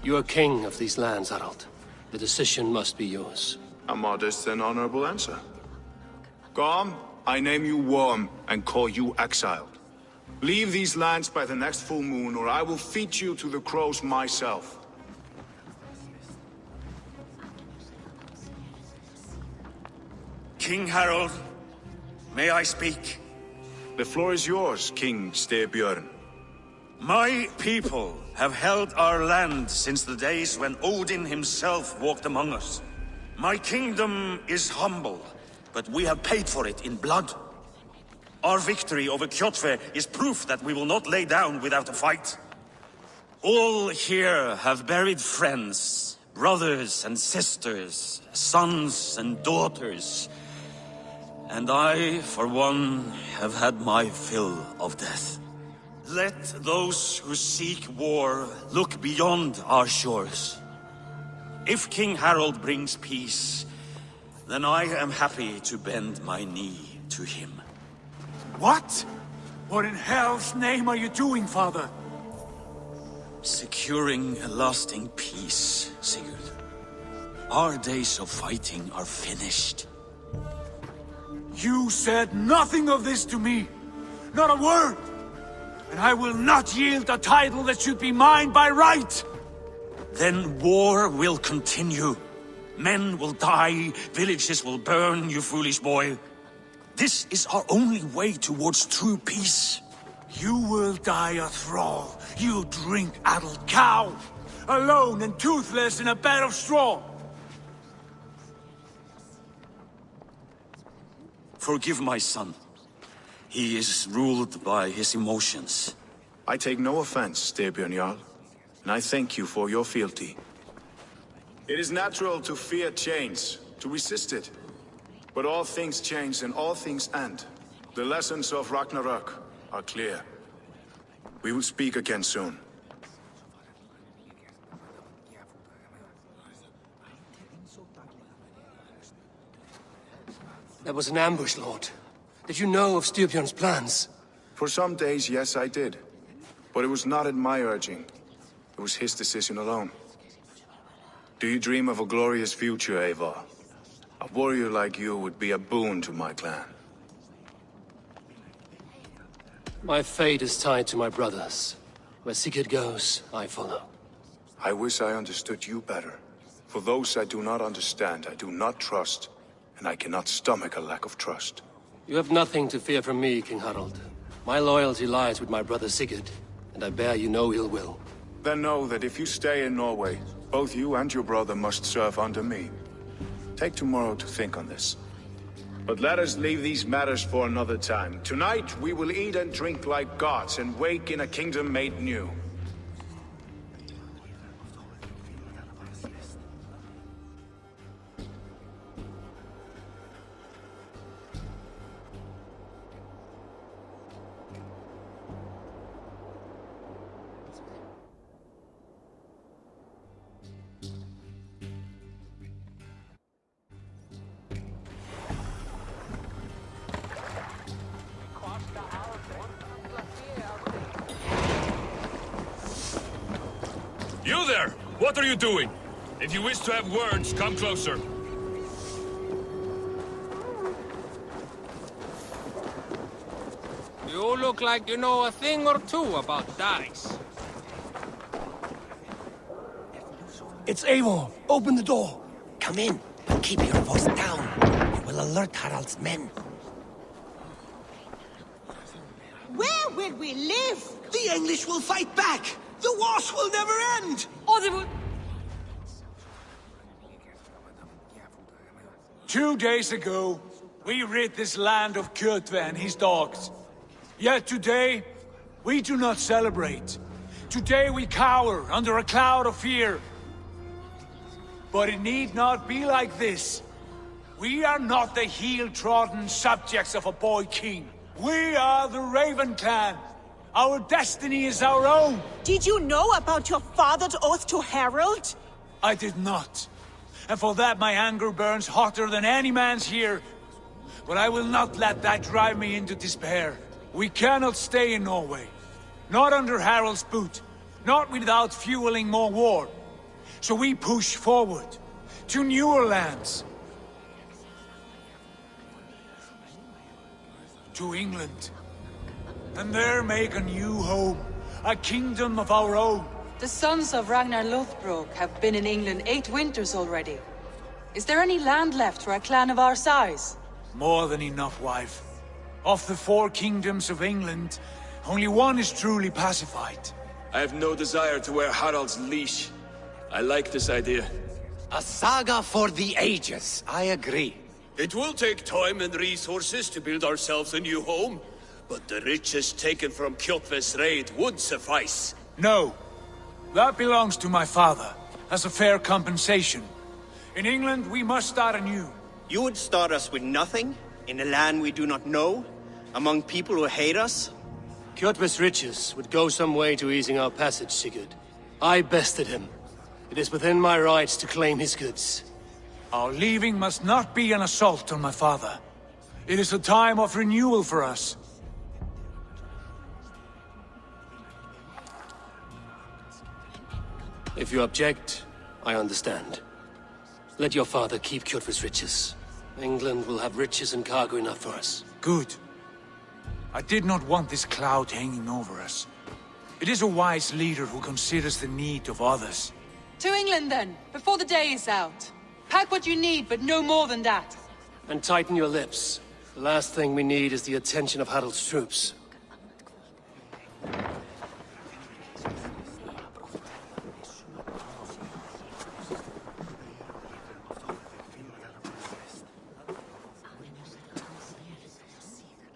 You are king of these lands, Harald. The decision must be yours. A modest and honorable answer. Gorm, I name you Worm and call you exiled. Leave these lands by the next full moon, or I will feed you to the crows myself. King Harald, may I speak? The floor is yours, King Styrbjörn. My people have held our land since the days when Odin himself walked among us. My kingdom is humble, but we have paid for it in blood. Our victory over Kjotve is proof that we will not lay down without a fight. All here have buried friends, brothers and sisters, sons and daughters. And I, for one, have had my fill of death. Let those who seek war look beyond our shores. If King Harald brings peace, then I am happy to bend my knee to him. What? What in hell's name are you doing, father? Securing a lasting peace, Sigurd. Our days of fighting are finished. You said nothing of this to me. Not a word. And I will not yield a title that should be mine by right. Then war will continue. Men will die, villages will burn, you foolish boy. This is our only way towards true peace. You will die a thrall, you drink-addled cow. Alone and toothless in a bed of straw. Forgive my son. He is ruled by his emotions. I take no offense, Styrbjörn Jarl, and I thank you for your fealty. It is natural to fear change, to resist it. But all things change and all things end. The lessons of Ragnarok are clear. We will speak again soon. That was an ambush, Lord. Did you know of Styrbjörn's plans? For some days, yes, I did. But it was not at my urging. It was his decision alone. Do you dream of a glorious future, Eivor? A warrior like you would be a boon to my clan. My fate is tied to my brothers. Where Sigurd goes, I follow. I wish I understood you better. For those I do not understand, I do not trust, and I cannot stomach a lack of trust. You have nothing to fear from me, King Harald. My loyalty lies with my brother Sigurd, and I bear you no ill will. Then know that if you stay in Norway, both you and your brother must serve under me. Take tomorrow to think on this. But let us leave these matters for another time. Tonight, we will eat and drink like gods and wake in a kingdom made new. You there! What are you doing? If you wish to have words, come closer. You look like you know a thing or two about dice. It's Eivor. Open the door. Come in, but keep your voice down. It will alert Harald's men. Where will we live? The English will fight back! The wars will never end! Or they will... 2 days ago, we rid this land of Kjotve and his dogs. Yet today, we do not celebrate. Today we cower under a cloud of fear. But it need not be like this. We are not the heel-trodden subjects of a boy king. We are the Raven clan. Our destiny is our own. Did you know about your father's oath to Harald? I did not. And for that my anger burns hotter than any man's here. But I will not let that drive me into despair. We cannot stay in Norway. Not under Harald's boot. Not without fueling more war. So we push forward. To newer lands. To England. And there make a new home. A kingdom of our own. The sons of Ragnar Lothbrok have been in England 8 winters already. Is there any land left for a clan of our size? More than enough, wife. Of the 4 kingdoms of England, only one is truly pacified. I have no desire to wear Harald's leash. I like this idea. A saga for the ages, I agree. It will take time and resources to build ourselves a new home, but the riches taken from Kjotve's raid would suffice. No. That belongs to my father, as a fair compensation. In England, we must start anew. You would start us with nothing? In a land we do not know? Among people who hate us? Kjotve's riches would go some way to easing our passage, Sigurd. I bested him. It is within my rights to claim his goods. Our leaving must not be an assault on my father. It is a time of renewal for us. If you object, I understand. Let your father keep Kjotve's riches. England will have riches and cargo enough for us. Good. I did not want this cloud hanging over us. It is a wise leader who considers the need of others. To England then, before the day is out. Pack what you need, but no more than that. And tighten your lips. The last thing we need is the attention of Harald's troops.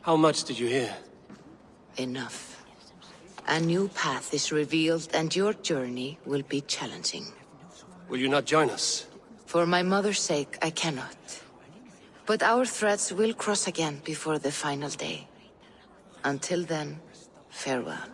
How much did you hear? Enough. A new path is revealed, and your journey will be challenging. Will you not join us? For my mother's sake, I cannot. But our threads will cross again before the final day. Until then, farewell.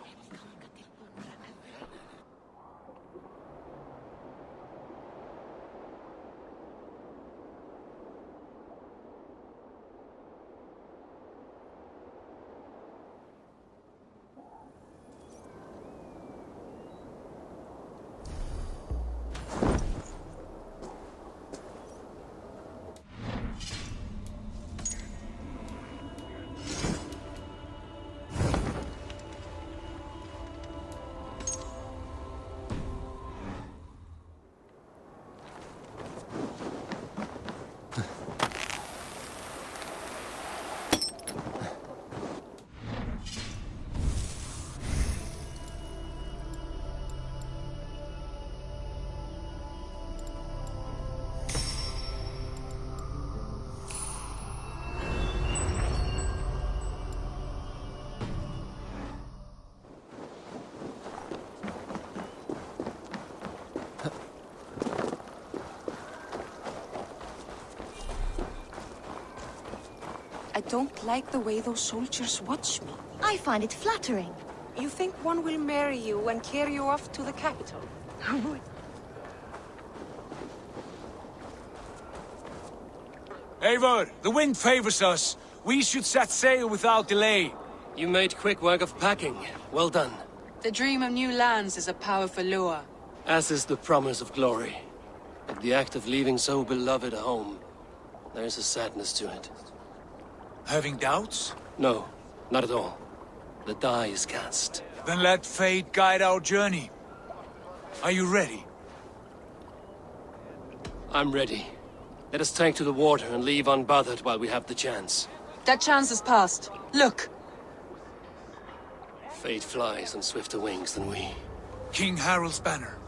I don't like the way those soldiers watch me. I find it flattering. You think one will marry you and carry you off to the capital? Eivor, the wind favors us. We should set sail without delay. You made quick work of packing. Well done. The dream of new lands is a powerful lure. As is the promise of glory. But the act of leaving so beloved a home, there is a sadness to it. Having doubts? No, not at all. The die is cast. Then let fate guide our journey. Are you ready? I'm ready. Let us take to the water and leave unbothered while we have the chance. That chance is past. Look! Fate flies on swifter wings than we. King Harald's banner.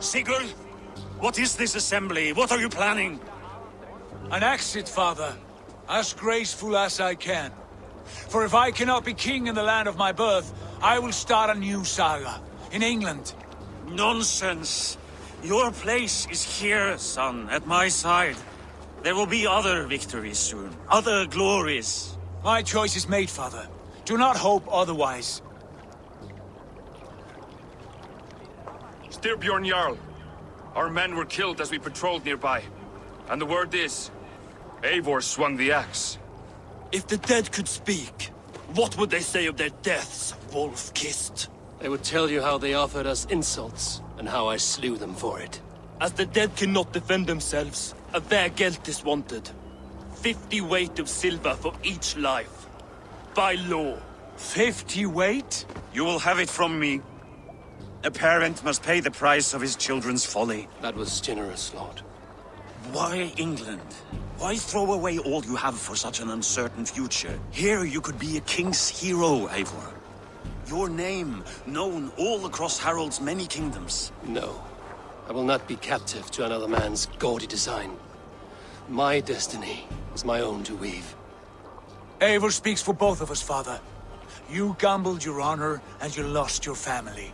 Sigurd, what is this assembly? What are you planning? An exit, father. As graceful as I can. For if I cannot be king in the land of my birth, I will start a new saga. In England. Nonsense. Your place is here, son, at my side. There will be other victories soon. Other glories. My choice is made, father. Do not hope otherwise. Styrbjorn Jarl. Our men were killed as we patrolled nearby. And the word is, Eivor swung the axe. If the dead could speak, what would they say of their deaths, wolf-kissed? They would tell you how they offered us insults, and how I slew them for it. As the dead cannot defend themselves, a vergelt is wanted. 50 weight of silver for each life. By law. 50 weight? You will have it from me. A parent must pay the price of his children's folly. That was generous, Lord. Why England? Why throw away all you have for such an uncertain future? Here you could be a king's hero, Eivor. Your name known all across Harald's many kingdoms. No. I will not be captive to another man's gaudy design. My destiny is my own to weave. Eivor speaks for both of us, father. You gambled your honor, and you lost your family.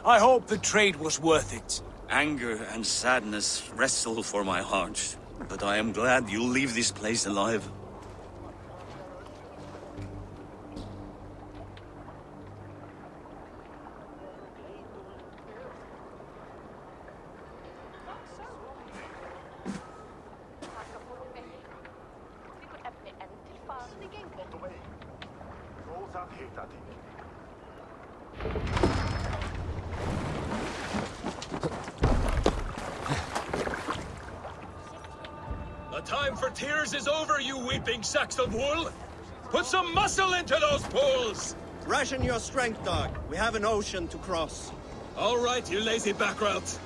I hope the trade was worth it. Anger and sadness wrestle for my heart, but I am glad you'll leave this place alive. The time for tears is over, you weeping sacks of wool! Put some muscle into those poles! Ration your strength, dog. We have an ocean to cross. All right, you lazy backrout.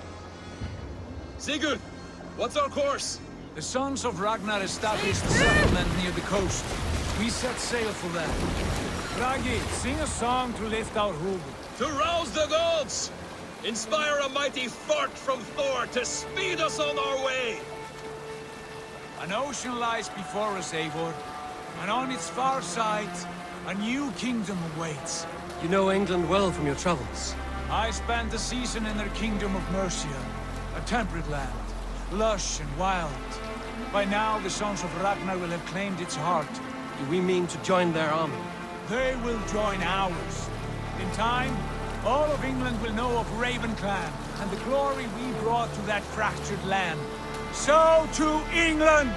Sigurd, what's our course? The sons of Ragnar established a settlement near the coast. We set sail for them. Ragi, sing a song to lift our hood. To rouse the gods! Inspire a mighty fart from Thor to speed us on our way! An ocean lies before us, Eivor, and on its far side, a new kingdom awaits. You know England well from your travels. I spent a season in their kingdom of Mercia, a temperate land, lush and wild. By now, the sons of Ragnar will have claimed its heart. Do we mean to join their army? They will join ours. In time, all of England will know of Raven Clan and the glory we brought to that fractured land. So to England!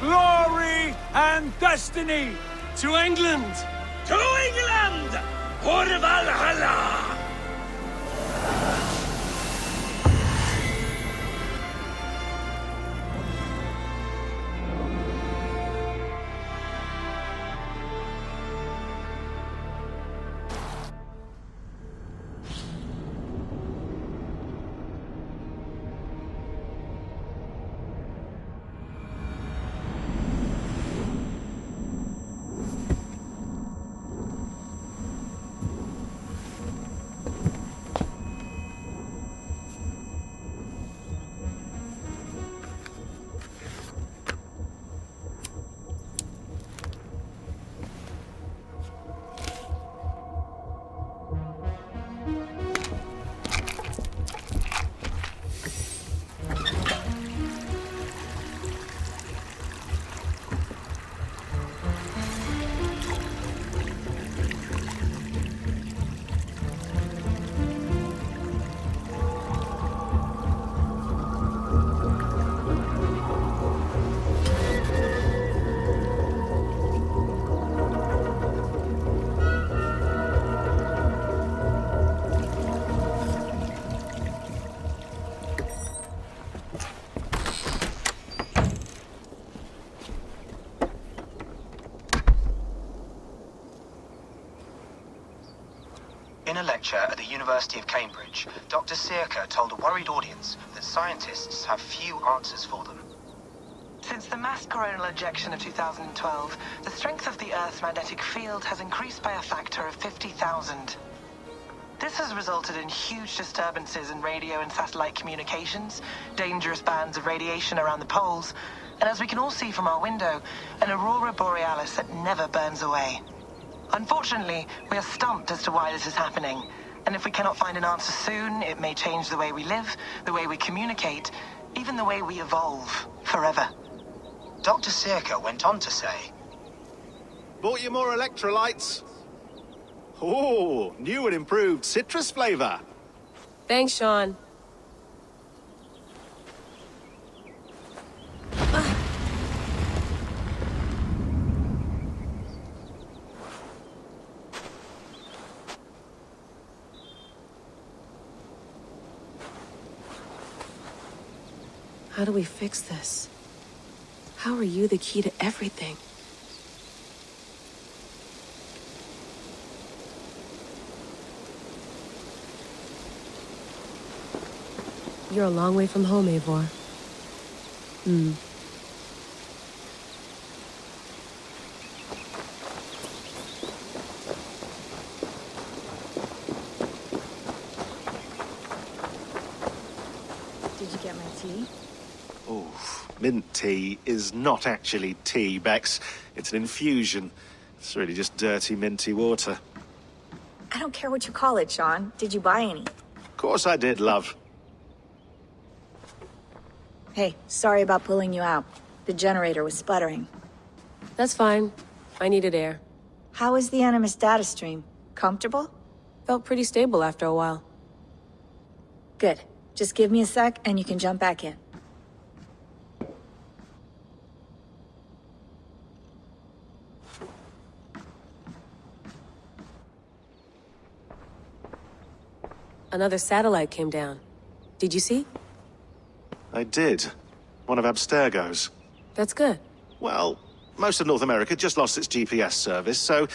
Glory and destiny! To England! To England! For Valhalla! a lecture at the University of Cambridge, Dr. Œ:Ya퓔케 told a worried audience that scientists have few answers for them. Since the mass coronal ejection of 2012, the strength of the Earth's magnetic field has increased by a factor of 50,000. This has resulted in huge disturbances in radio and satellite communications, dangerous bands of radiation around the poles, and as we can all see from our window, an aurora borealis that never burns away. Unfortunately, we are stumped as to why this is happening, and if we cannot find an answer soon, it may change the way we live, the way we communicate, even the way we evolve, forever. Dr. É:Ya퓔kewent on to say, Bought you more electrolytes? Oh, new and improved citrus flavor. Thanks, Sean. How do we fix this? How are you the key to everything? You're a long way from home, Eivor. Did you get my tea? Oh, mint tea is not actually tea, Bex. It's an infusion. It's really just dirty, minty water. I don't care what you call it, Sean. Did you buy any? Of course I did, love. Hey, sorry about pulling you out. The generator was sputtering. That's fine. I needed air. How was the Animus data stream? Comfortable? Felt pretty stable after a while. Good. Just give me a sec and you can jump back in. Another satellite came down. Did you see? I did. One of Abstergo's. That's good. Well, most of North America just lost its GPS service, so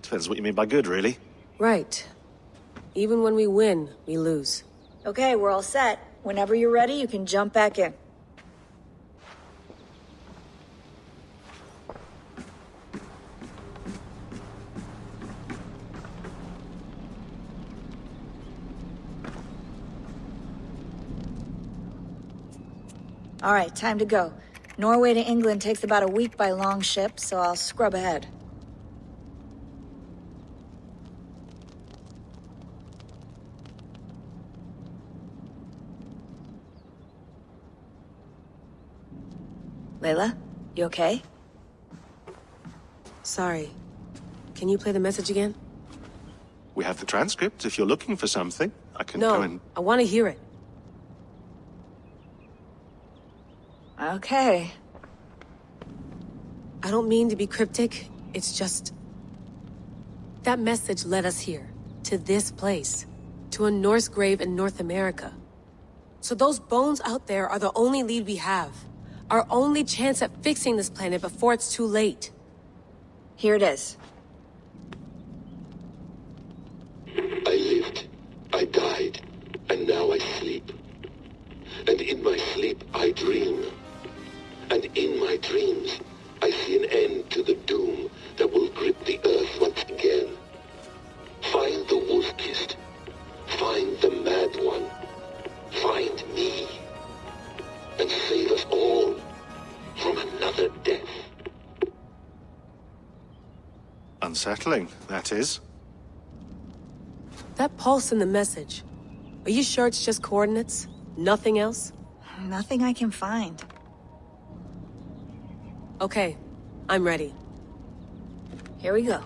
depends what you mean by good, really. Right. Even when we win, we lose. Okay, we're all set. Whenever you're ready, you can jump back in. All right, time to go. Norway to England takes about a week by long ship, so I'll scrub ahead. Layla, you okay? Sorry. Can you play the message again? We have the transcript. If you're looking for something, I can go and... No, I want to hear it. Okay. I don't mean to be cryptic. It's just... that message led us here. To this place. To a Norse grave in North America. So those bones out there are the only lead we have. Our only chance at fixing this planet before it's too late. Here it is. I lived, I died, and now I sleep. And in my sleep I dream. And in my dreams, I see an end to the doom that will grip the earth once again. Find the wolf-kissed. Find the mad one. Find me. And save us all from another death. Unsettling, that is. That pulse in the message. Are you sure it's just coordinates? Nothing else? Nothing I can find. Okay, I'm ready. Here we go.